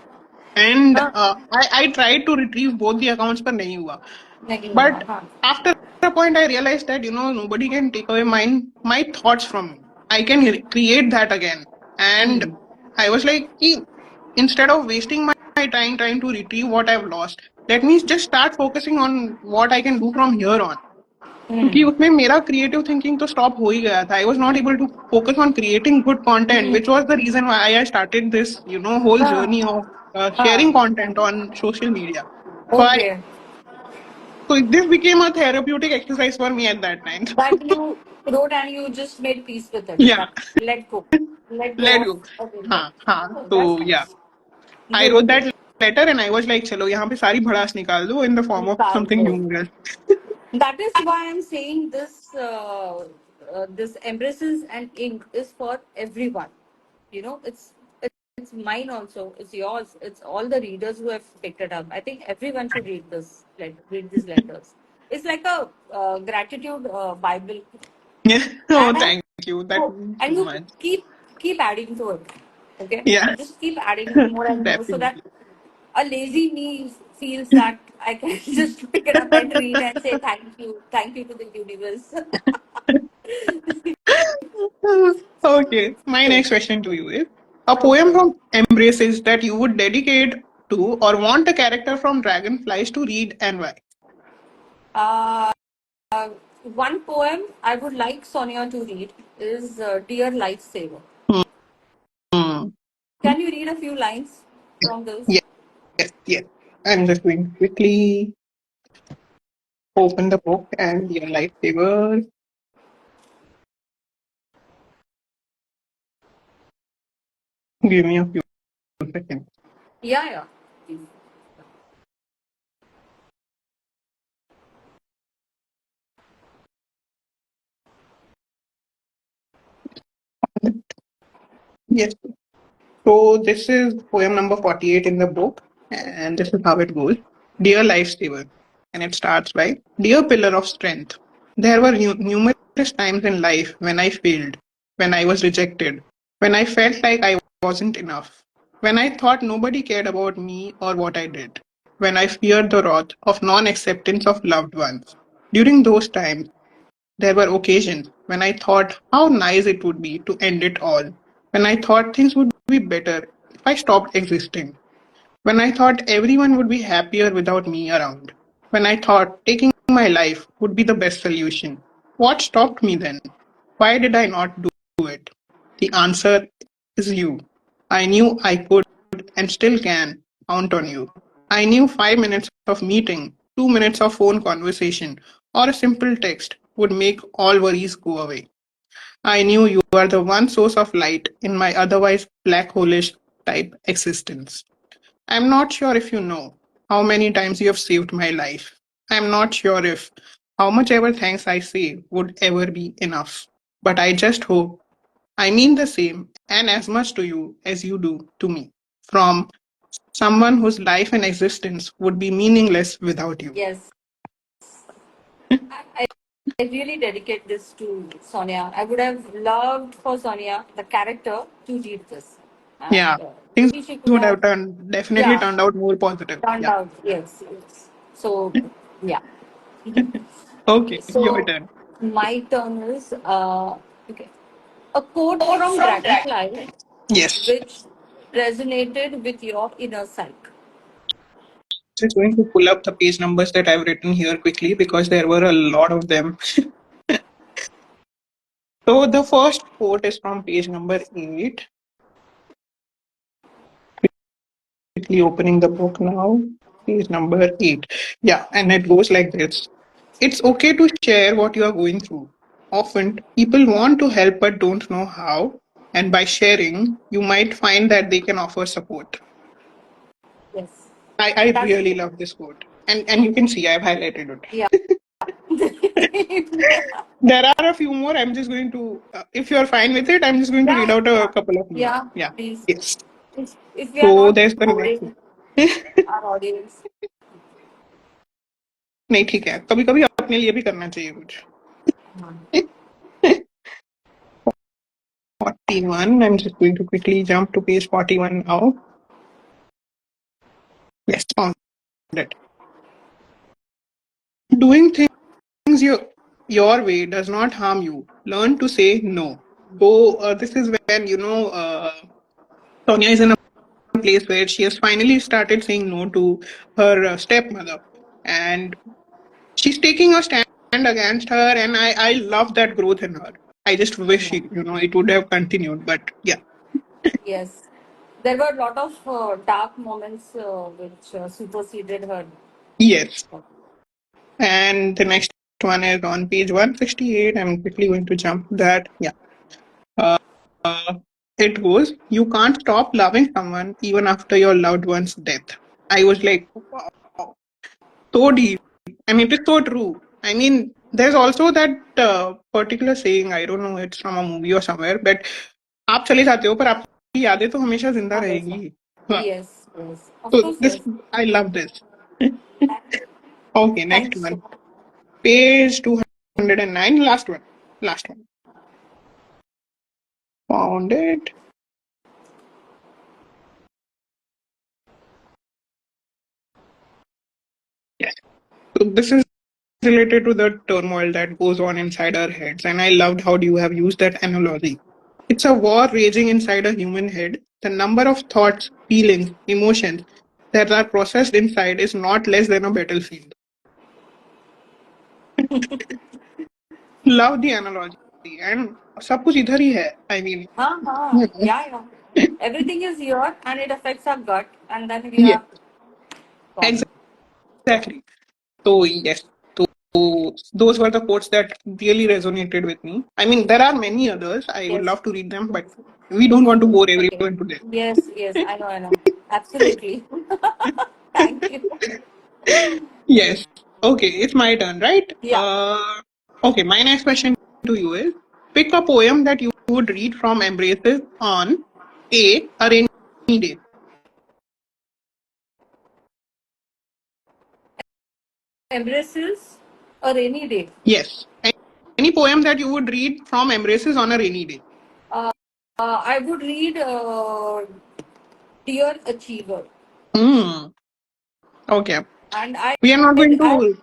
And हाँ, I tried to retrieve both the accounts, but नहीं हुआ. नहीं हुआ But हाँ. after a point, I realized that nobody can take away my thoughts from me. I can create that again, and Hmm. I was like, "Ki, instead of wasting my time trying to retrieve what I've lost, let me just start focusing on what I can do from here on." क्योंकि Hmm. उसमें मेरा creative thinking तो stop हो ही गया था. I was not able to focus on creating good content, which was the reason why I started this whole हाँ, journey of हाँ. sharing content on social media. So I Okay. so this became a therapeutic exercise for me at that time. That you wrote and you just made peace with it. Yeah, That let go. Let let go of go. everything. हाँ हाँ. Oh, that's So yeah, nice. I Good, wrote good. that letter and I was like, चलो यहाँ पे सारी भड़ास निकाल दो in the form of निकाल something दो. humorous. That is why I'm saying this. This embraces and ink is for everyone. It's mine also. It's yours. It's all the readers who have picked it up. I think everyone should read this. Read these letters. It's like a gratitude Bible, Yeah. Oh, and I thank you. That hope means and so you much. keep adding to it. Okay, Yeah, you just keep adding more and more so that definitely. a lazy me feels that I can just pick it up and read and say thank you to the universe. Okay, my So, next question to you is a poem okay. from Embraces that you would dedicate to or want a character from Dragonflies to read and why? Uh, One poem I would like Sonia to read is Dear Lifesaver. Hmm. Can you read a few lines from this? Yes, yes. I'm just going to quickly open the book and your lifesaver. Give me a few seconds. Yeah, yeah. Please. Yes. So this is poem number 48 in the book, and this is how it goes. Dear Lifesaver, and it starts by Dear Pillar of Strength. There were numerous times in life when I failed, when I was rejected, when I felt like I wasn't enough, when I thought nobody cared about me or what I did, when I feared the wrath of non acceptance of loved ones. During those times, there were occasions when I thought how nice it would be to end it all, when I thought things would be better if I stopped existing, when I thought everyone would be happier without me around, when I thought taking my life would be the best solution. What stopped me then? Why did I not do it? The answer is you. I knew I could and still can count on you. I knew 5 minutes of meeting, 2 minutes of phone conversation, or a simple text would make all worries go away. I knew you are the one source of light in my otherwise black hole-ish type existence. I'm not sure if you know how many times you have saved my life. I'm not sure if how much ever thanks I say would ever be enough. But I just hope I mean the same and as much to you as you do to me. From someone whose life and existence would be meaningless without you. Yes. I, I really dedicate this to Sonia. I would have loved for Sonia, the character, to read this. Yeah, And things maybe she could would have, have definitely yeah, turned out more positive. turned Yeah. out, yes, yes. So, yeah. Okay, your So, turn. my turn is, okay. A quote from Dragonfly Yes. which resonated with your inner psyche. Just going to pull up the page numbers that I've written here quickly because there were a lot of them. So the first quote is from page number 8. Quickly opening the book now. Page number 8. Yeah, and it goes like this. It's okay to share what you are going through. Often, people want to help but don't know how. And by sharing, you might find that they can offer support. Yes. I That's really true. love this quote. And you can see I've highlighted it. Yeah. There are a few more. I'm just going to, if you're fine with it, I'm just going to read Yeah, out a yeah. couple of more. Yeah, Yeah. please. Yes. If we are So not there's the next boring one. our audience. नहीं ठीक है कभी कभी अपने लिए भी करना चाहिए कुछ. Mhm. 41. I'm just going to quickly jump to page 41 now. Yes, found it. Doing things your way does not harm you. Learn to say no. So this is when Sonia is in a place where she has finally started saying no to her stepmother, and she's taking a stand against her, and I love that growth in her. I just wish Yeah. it would have continued, but yeah. Yes. There were a lot of dark moments which superseded her. Yes. And the next one is on page 168. I'm quickly going to jump that. Yeah. Uh, it goes, you can't stop loving someone even after your loved one's death. I was like, wow, so deep. And it is so true. I mean, there's also that particular saying, I don't know, it's from a movie or somewhere, but आप चले जाते हो पर आपकी यादें तो हमेशा जिंदा Understand. रहेंगी. हाँ. Yes, yes. Of So course, this, yes. I love this. Okay, next Thanks so one. much. Page 209, last one. Last one. Found it. Yes. So this is related to the turmoil that goes on inside our heads, and I loved how you have used that analogy. It's a war raging inside a human head. The number of thoughts, feelings, emotions that are processed inside is not less than a battlefield. Love the analogy. And सब कुछ इधर ही है. I mean, Yeah, yeah. Everything is here and it affects our gut, and then we yeah, are gone. exactly. So yes, so those were the quotes that really resonated with me. I mean, there are many others. I would Yes. love to read them, but we don't want to bore Okay. everyone to death. Yes, yes. I know, I know. Absolutely. Thank you. Yes. Okay, it's my turn, right? Yeah. Okay, my next question to you is, pick a poem that you would read from Embraces on a rainy day. Embraces a rainy day. Yes. Any poem that you would read from Embraces on a rainy day. Uh, I would read Dear Achiever. Hmm. Okay. And I, We are not going I to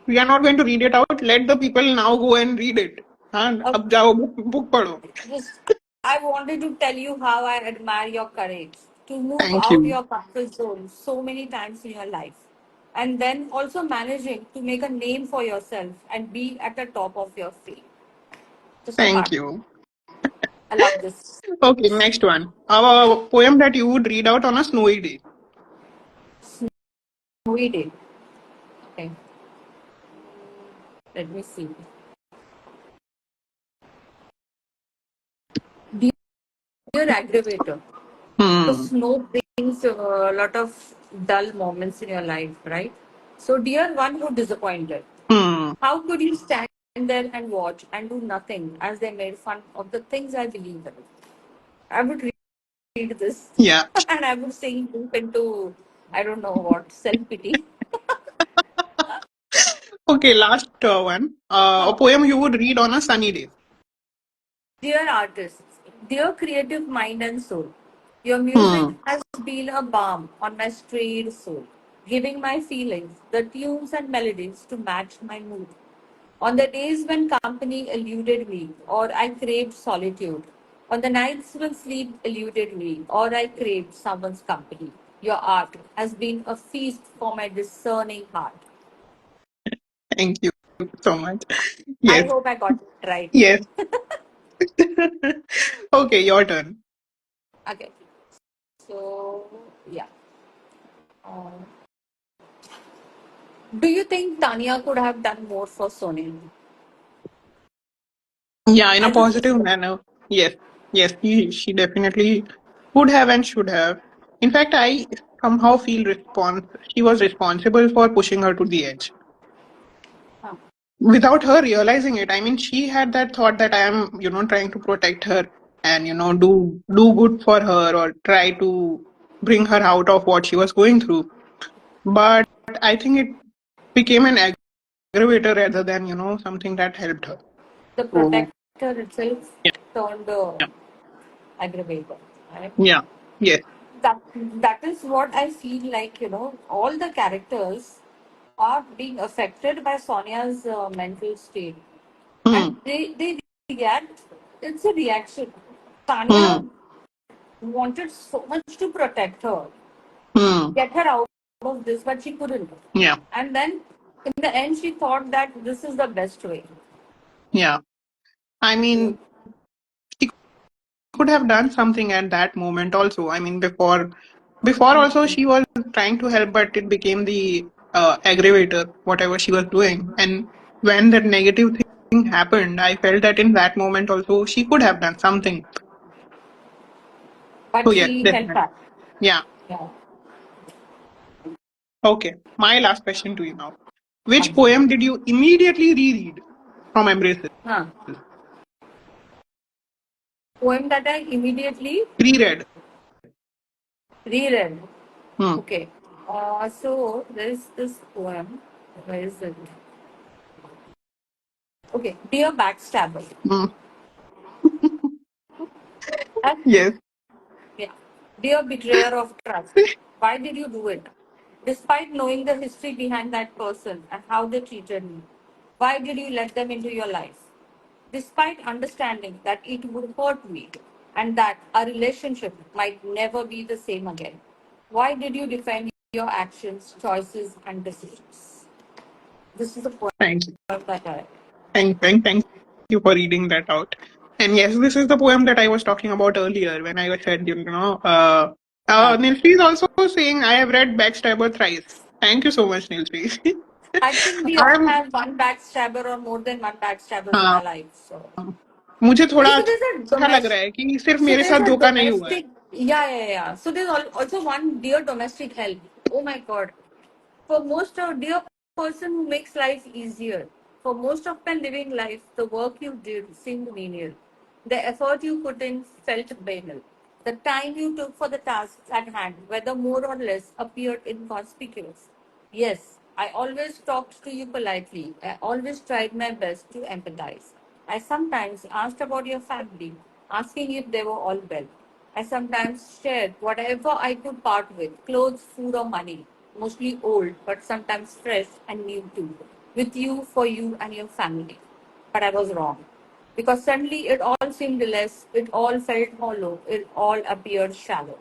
we are not going to read it out. Let the people now go and read it. हाँ, uh, अब जाओ book पढ़ो. just I wanted to tell you how I admire your courage to move Thank out you. your comfort zone so many times in your life. And then also managing to make a name for yourself and be at the top of your field. Just a Thank heart. you. I love this. Okay, next one. A poem that you would read out on a snowy day. Snowy day. Okay. Let me see. Dear aggravator. So Hmm. snow brings a lot of dull moments in your life, right? So dear one who disappointed. Hmm. How could you stand there and watch and do nothing as they made fun of the things I believe in? I would read this Yeah. and I would sink deep into, I don't know what, self pity. Okay, last one. A poem you would read on a sunny day. Dear artists, dear creative mind and soul, your music Hmm. has been a balm on my strayed soul, giving my feelings the tunes and melodies to match my mood. On the days when company eluded me or I craved solitude, on the nights when sleep eluded me or I craved someone's company, your art has been a feast for my discerning heart. Thank you so much. I Yes. hope I got it right. Yes. Okay, your turn. Okay. So, yeah. Uh, Do you think Tanya could have done more for Sonia Yeah, in a as a positive sister? manner. Yes, yes, she definitely could have and should have. In fact, I somehow feel she was responsible for pushing her to the edge Huh. without her realizing it. I mean, she had that thought that I am, trying to protect her and do good for her or try to bring her out of what she was going through. But I think it became an aggravator rather than something that helped her. The So protector itself yeah, turned aggravator, right? yeah, yes. that that is what I feel like, all the characters are being affected by Sonia's mental state, and Hmm, they react. It's a reaction. Tanya hmm, wanted so much to protect her, hmm. get her out of this, but she couldn't. Yeah, And then in the end, she thought that this is the best way. yeah. I mean, she could have done something at that moment also. I mean, before also she was trying to help, but it became the aggravator, whatever she was doing. And when that negative thing happened, I felt that in that moment also she could have done something. So But yes, she held definitely. back. Yeah. Yeah. Okay. My last question to you now. Which Thank you. poem did you immediately reread from Embraces? Huh. Poem that I immediately Reread. reread. Hmm. Okay. So there is this poem. Where is it? Okay. Dear Backstabber. Hmm. And Yes. yeah. Dear Betrayer of Trust. Why did you do it? Despite knowing the history behind that person and how they treated me, why did you let them into your life? Despite understanding that it would hurt me and that our relationship might never be the same again, why did you defend your actions, choices, and decisions? This is a poem Thank you. that I. Thank you for reading that out. And yes, this is the poem that I was talking about earlier when I said, Uh, Nilfi is also saying I have read Backstabber thrice. Thank you so much, Nilfi. I think we all I'm, have one backstabber or more than one backstabbers in हाँ, our life. So मुझे okay, थोड़ा so there's a अच्छा लग रहा domestic. है कि सिर्फ So मेरे there's साथ a धोखा नहीं हुआ है. domestic. Yeah, yeah, yeah. So there's also one dear domestic help. Oh my God. For most of dear person who makes life easier. For most of my living life, the work you did seemed menial. The effort you put in felt banal. The time you took for the tasks at hand, whether more or less, appeared inconspicuous. Yes, I always talked to you politely. I always tried my best to empathize. I sometimes asked about your family, asking if they were all well. I sometimes shared whatever I could part with clothes, food, or money, mostly old, but sometimes fresh and new too, with you, for you, and your family. But I was wrong. Because suddenly it all seemed less, it all felt hollow, it all appeared shallow.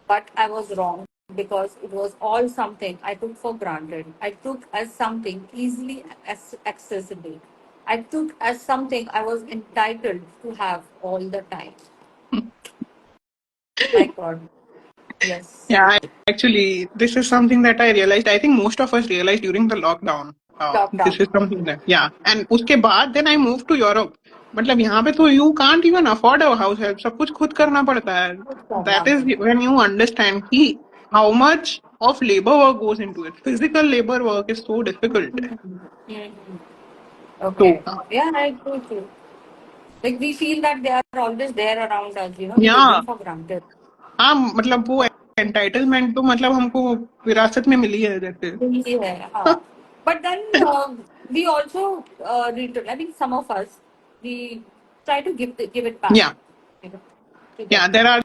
But I was wrong because it was all something I took for granted. I took as something easily accessible. I took as something I was entitled to have all the time. My God. Yes. Yeah, actually, this is something that I realized. I think most of us realized during the lockdown. This Lockdown. is something that, yeah. And उसके बाद then I moved to Europe. मतलब यहाँ पे तो you can't even afford a house help. सब कुछ खुद करना पड़ता है. That is when you understand कि how much of labor work goes into it. Physical labor work is so difficult. Mhm. So Okay. Yeah, I agree too. Like we feel that they are always there around us, we take yeah, them for granted. हाँ मतलब वो entitlement तो मतलब हमको विरासत में मिली है जैसे. Easy hai, हाँ. But then we also return. I mean, some of us we try to give it back, Yeah, you know, to them. yeah.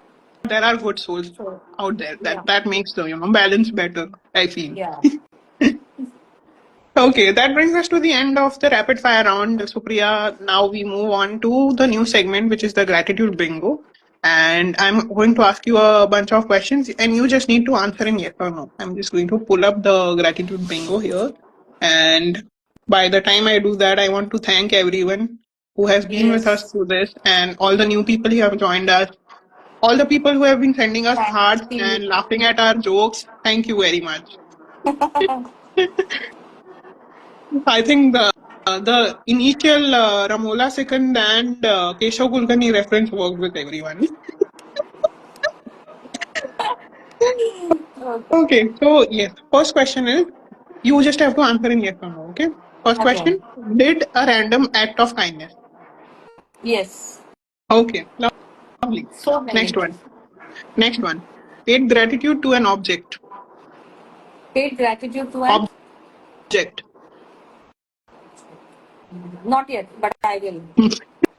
There are good souls So out there. yeah, That makes the balance better. I feel. yeah. Okay, that brings us to the end of the rapid fire round, Supriya. Now we move on to the new segment, which is the gratitude bingo. And I'm going to ask you a bunch of questions, and you just need to answer in yes or no. I'm just going to pull up the gratitude bingo here. And by the time I do that, I want to thank everyone who has been with us Yes. through this and all the new people who have joined us, all the people who have been sending us Thank hearts you. and laughing at our jokes. Thank you very much. I think the initial Ramola Second and Keshav Kulkarni reference works with everyone. Okay. Okay, so yes, first question is you just have to answer in yes or no. Okay, first Okay. question: did a random act of kindness? Yes. Okay, lovely. So many. Next one. Next one. Paid gratitude to an object. Paid gratitude to an? Object. Not yet, but I will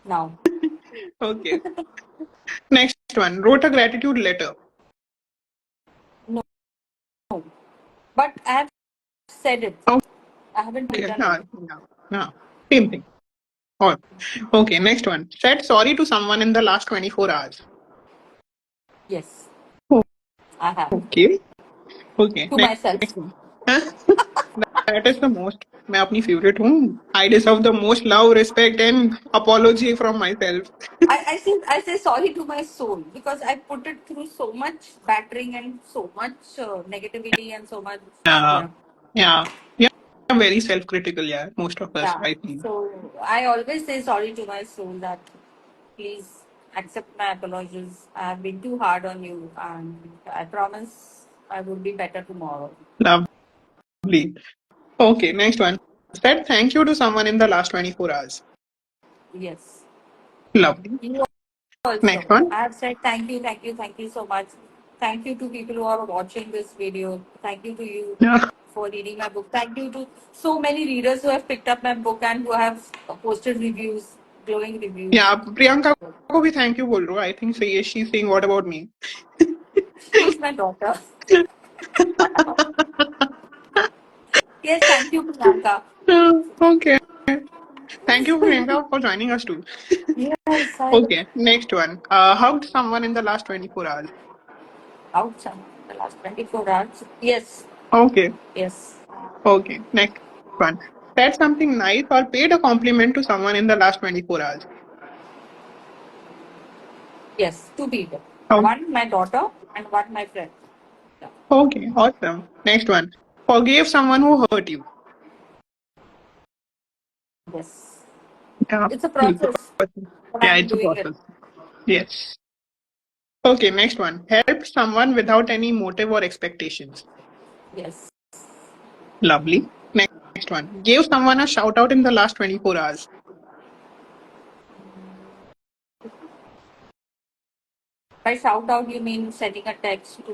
now. Okay. Next one. Wrote a gratitude letter. No. But I have said it. I haven't Okay. written it. Yeah. Same thing. Oh, okay. Next one. Said sorry to someone in the last 24 hours. Yes, Oh, I have. okay. Okay. To Next myself. one. Huh? That is the most. मैं अपनी favorite हूँ. I deserve the most love, respect, and apology from myself. I say sorry to my soul because I put it through so much battering and so much negativity and so much, Yeah. yeah. Yeah. Yeah. I'm very self-critical. Yeah. Most of us, Yeah. I think. So I always say sorry to my soul that please accept my apologies. I have been too hard on you and I promise I will be better tomorrow. Lovely. Okay. Next one. Said thank you to someone in the last 24 hours. Yes. Lovely. You also. Next one. I have said thank you, thank you, thank you so much. Thank you to people who are watching this video. Thank you to you Yeah. for reading my book. Thank you to so many readers who have picked up my book and who have posted reviews, glowing reviews. Yeah. Priyanka को भी thank you बोल रहा हूँ. I think she's saying what about me? She's my daughter. Yes, thank you, Priyanka. Okay. Thank you, Priyanka, for joining us too. Yes, I Okay. Next one. Hugged someone in the last 24 hours. outside the last 24 hours. Yes, Okay. yes, Okay. Next one. Said something nice or paid a compliment to someone in the last 24 hours. yes. Two people. Oh, One my daughter and one my friend. Yeah. okay. Awesome. Next one. Forgave someone who hurt you. Yes. Yeah. It's a It's a process, process. but Yeah, I'm it's a doing it. process. Yes. Okay. Next one. Helped someone without any motive or expectations. Yes. Lovely. Next one. Gave someone a shout out in the last 24 hours. By shout out, you mean sending a text to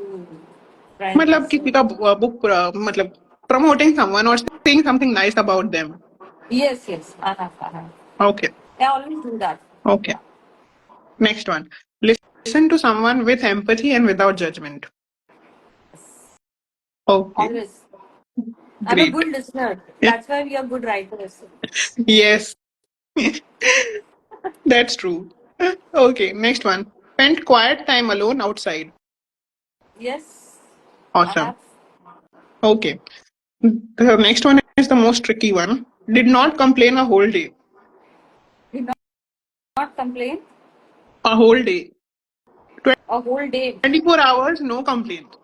मतलब friends? किसी का book मतलब promoting someone or saying something nice about them. Yes, yes. I have. I have. Okay. I always do that. Okay. Yeah. Next one. Listen to someone with empathy and without judgment. Yes. Okay. Always. I'm a Great. good listener. That's why we are good writers. Yes. That's true. Okay. Next one. Spent quiet time alone outside. Yes, I Awesome. have. Okay. The next one is the most tricky one. Did not complain a whole day. Did not complain A whole day. a whole day. 24 hours, no complaint.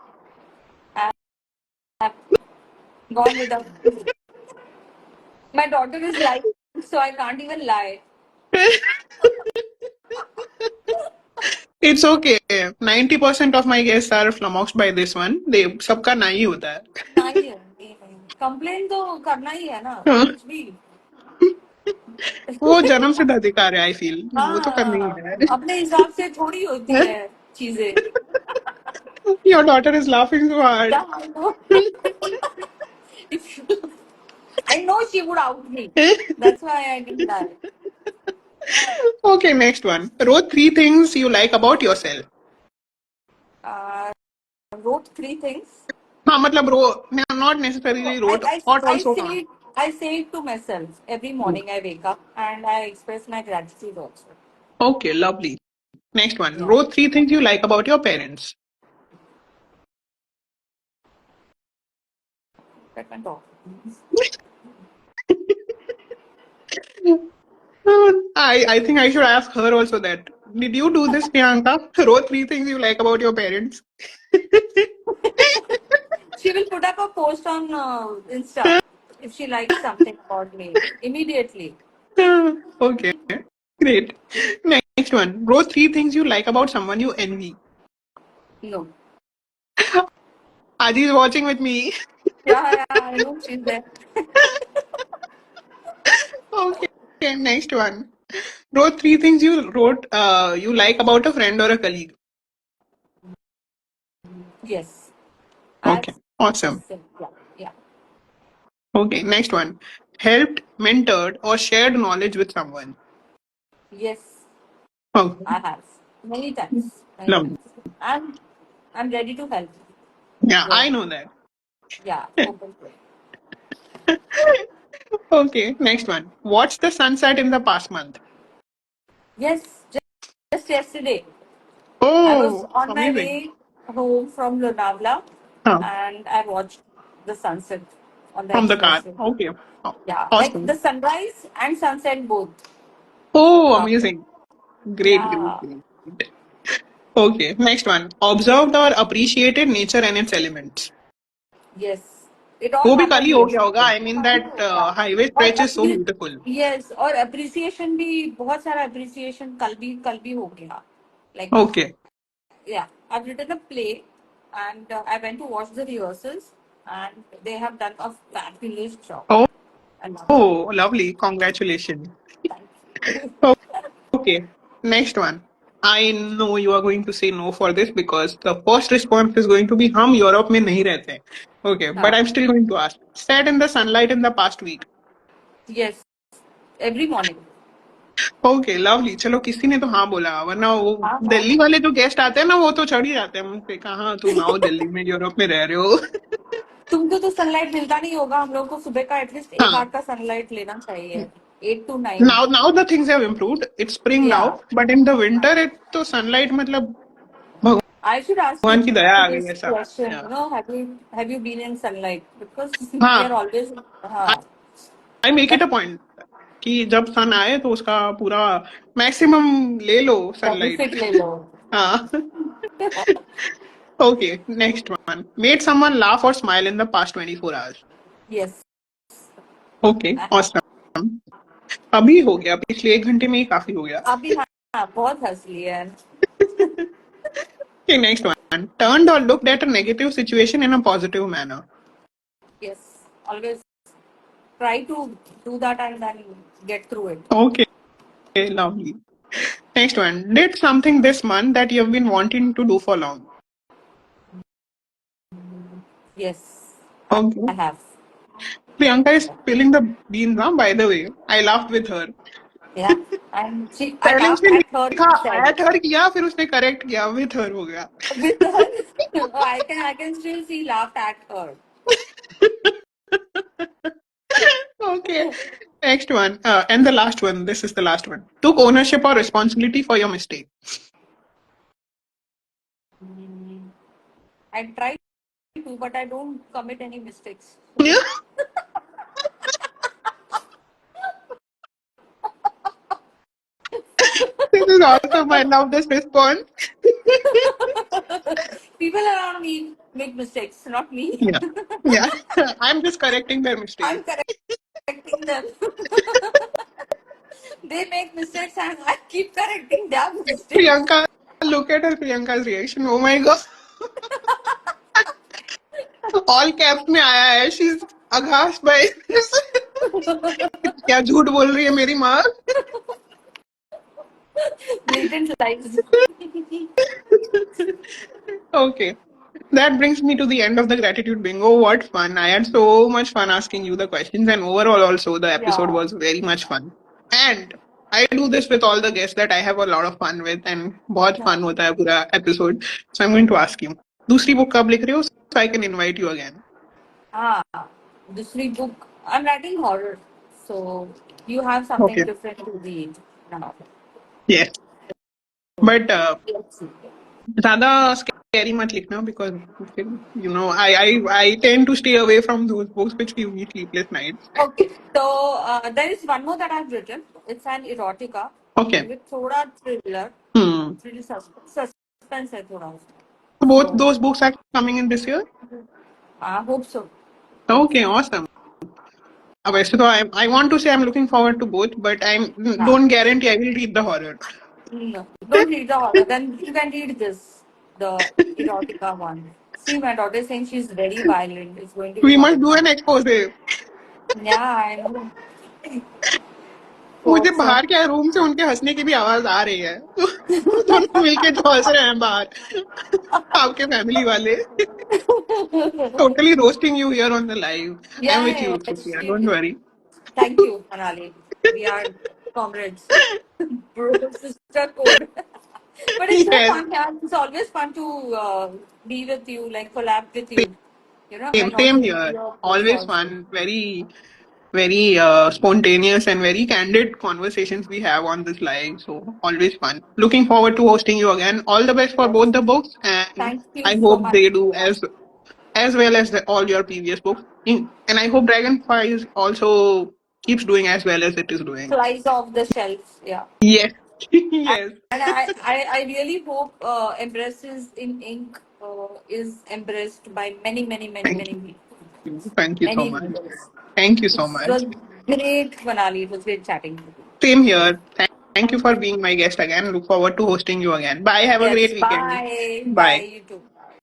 I have gone without. My daughter is lying, so I can't even lie. It's okay. 90% of my guests are flummoxed by this one. they सबका ना ही होता है. नहीं है, नहीं complain तो करना ही है ना कुछ भी. वो जन्म से अधिकार है. I feel वो तो करना ही हाँ, है. अपने हिसाब से थोड़ी होती है चीजें. Your daughter is laughing so hard. Yeah, I know. If I know she would out me. That's why I didn't lie. Okay, next one. Wrote three things you like about yourself. Uh, wrote three things. हाँ मतलब रो not necessarily I, wrote. I, Thought I also say count. it, I say it to myself every morning. I wake up and I express my gratitude also. Okay, lovely. Next one. Yeah, Wrote three things you like about your parents. that can talk. I think I should ask her also that. Did you do this, Priyanka? Wrote three things you like about your parents. She will put up a post on Insta if she likes something about me immediately. Okay, great. Next one. Wrote three things you like about someone you envy. No. Aji is watching with me. Yeah, I know she's there. Okay, next one. Wrote three things you like about a friend or a colleague. Yes. Okay, As awesome. yeah, yeah. Okay, next one. Helped, mentored, or shared knowledge with someone. Yes, Okay, I have. Many times. Many lovely. times. And I'm ready to help. Yeah, So I know that. yeah, open to it. Okay, next one. Watch the sunset in the past month. Yes, just yesterday. I was Oh, on my amazing. way home from Lonavala Huh, and I watched the sunset on the from the car. expressway. Okay, Yeah, like the awesome. sunrise and sunset both. Oh, Wow. amazing. Great, great, Yeah. great. Okay, next one. Observed or appreciated nature and its elements. Yes. It all वो भी कल ही happened हो गया होगा. yesterday. I mean that highway और stretch is so beautiful. yes, और appreciation भी बहुत सारा appreciation कल भी हो गया. Like Okay. yeah, I've written a play and I went to watch the rehearsals and they have done a fabulous job. I love it. Oh, lovely. Congratulations. Thank you. Okay, next one. I know you are going to say no for this because the first response is going to be हम Europe में नहीं रहते. Okay, but हाँ, I'm still going to ask. Sat in the sunlight in the past week. yes, every morning. Okay, lovely. चलो किसी ने तो हाँ बोला वरना वो हाँ हाँ दिल्ली वाले जो गेस्ट आते हैं ना वो तो चढ़ ही जाते हैं मुझ पे कहाँ तुम आओ दिल्ली में यूरोप में रह रहे हो. तुमको तो सनलाइट मिलता नहीं होगा हम लोग को सुबह का एटलीस्ट एक हाँ. आवर का सनलाइट लेना चाहिए 8 to 9 Now the things have improved. It's spring या now, but in the winter it तो sunlight मतलब I should ask you भगवान की दया आ गई this ऐसा. question. Yeah. Have you been in sunlight? Because we are हाँ. always I make it that a point कि जब सन आए तो उसका पूरा मैक्सिमम ले लो benefit सनलाइट. ले लो. हाँ. Okay, next one. Made someone laugh or smile in the past 24 hours. Yes, Okay, I have. awesome. अभी हो गया पिछले 1 घंटे में ही काफी हो गया. अभी हाँ बहुत हंस लिया है. Okay, next one. Turned or looked at a negative situation in a positive manner. Yes, always try to do that and then get through it. Okay, lovely. Next one. Did something this month that you have been wanting to do for long. Yes, I Okay. have. Priyanka is spilling the beans, huh? By the way. I laughed with her. Yeah, and I पहले laughed उसने at her लिखा instead. At her किया फिर उसने correct किया with her हो गया. With her, I can still see laughed at her. Okay, next one, and the last one, this is the last one. Took ownership or responsibility for your mistake. I try to, but I don't commit any mistakes. This So is awesome. I love this response. people around me make mistakes, not me. Yeah, yeah. I'm just correcting their mistake. I'm correcting them. They make mistakes and I keep correcting their mistakes. Priyanka, look at her. Priyanka's reaction. Oh my god. All caps में आया है. She's aghast by this. क्या झूठ बोल रही है मेरी माँ. Blatant lies. Okay. That brings me to the end of the gratitude bingo. What fun. I had so much fun asking you the questions, and overall, also, the episode Yeah. was very much fun. And I do this with all the guests that I have a lot of fun with, and बहुत Yeah. fun होता है पूरा episode. So I'm going to ask you. दूसरी book कब लिख रहे हो? So I can invite you again. Ah, this book. I'm writing horror, so you have something Okay. different to read now. Yes. So But let's see. ज़्यादा scary मत लिखना because I tend to stay away from those books which give me sleepless nights. Okay, so there is one more that I've written. It's an erotica Okay. with थोड़ा thriller, Hmm. Thrill suspense है थोड़ा उसमें. So both So those books are coming in this year? I hope so. Hope Okay, so. awesome. वैसे तो I want to say I'm looking forward to both, but I Yeah. don't guarantee I will read the horror. No, don't read the horror. Then you can read this, the erotica one. See, my daughter is saying she's very violent. It's going to be We must do horrible. an expose. Yeah, I know. मुझे What's up? बाहर के room से उनके हंसने की भी आवाज आ रही है. दोनों मिलके जो हंस रहे हैं बाहर, आपके फैमिली वाले. Totally roasting you here on the live. I'm Yeah, with yeah, you, yeah. Supriya. Don't worry. Thank you, Manali. We are comrades. Bro, sister code. But it's so Yes, fun, yeah. It's always fun to be with you, like collab with you. And same also here. your posts Always also. fun. Very spontaneous and very candid conversations we have on this live. So always fun. Looking forward to hosting you again. All the best for both Yes. the books, and Thank you I so hope much. they do as well as all your previous books. And I hope Dragonflies also keeps doing as well as it is doing. Flies off the shelf, yeah. Yes, And yes. I really hope Embraces in Ink is embraced by many, many, many, Thank many people. you. Thank you so Many much. readers. Thank you It so was much. great, Manali. It was great chatting with you. Same here. Thank you Thank for you. being my guest again. Look forward to hosting you again. Bye. Have a great Yes, weekend. bye. Bye, Bye. you too.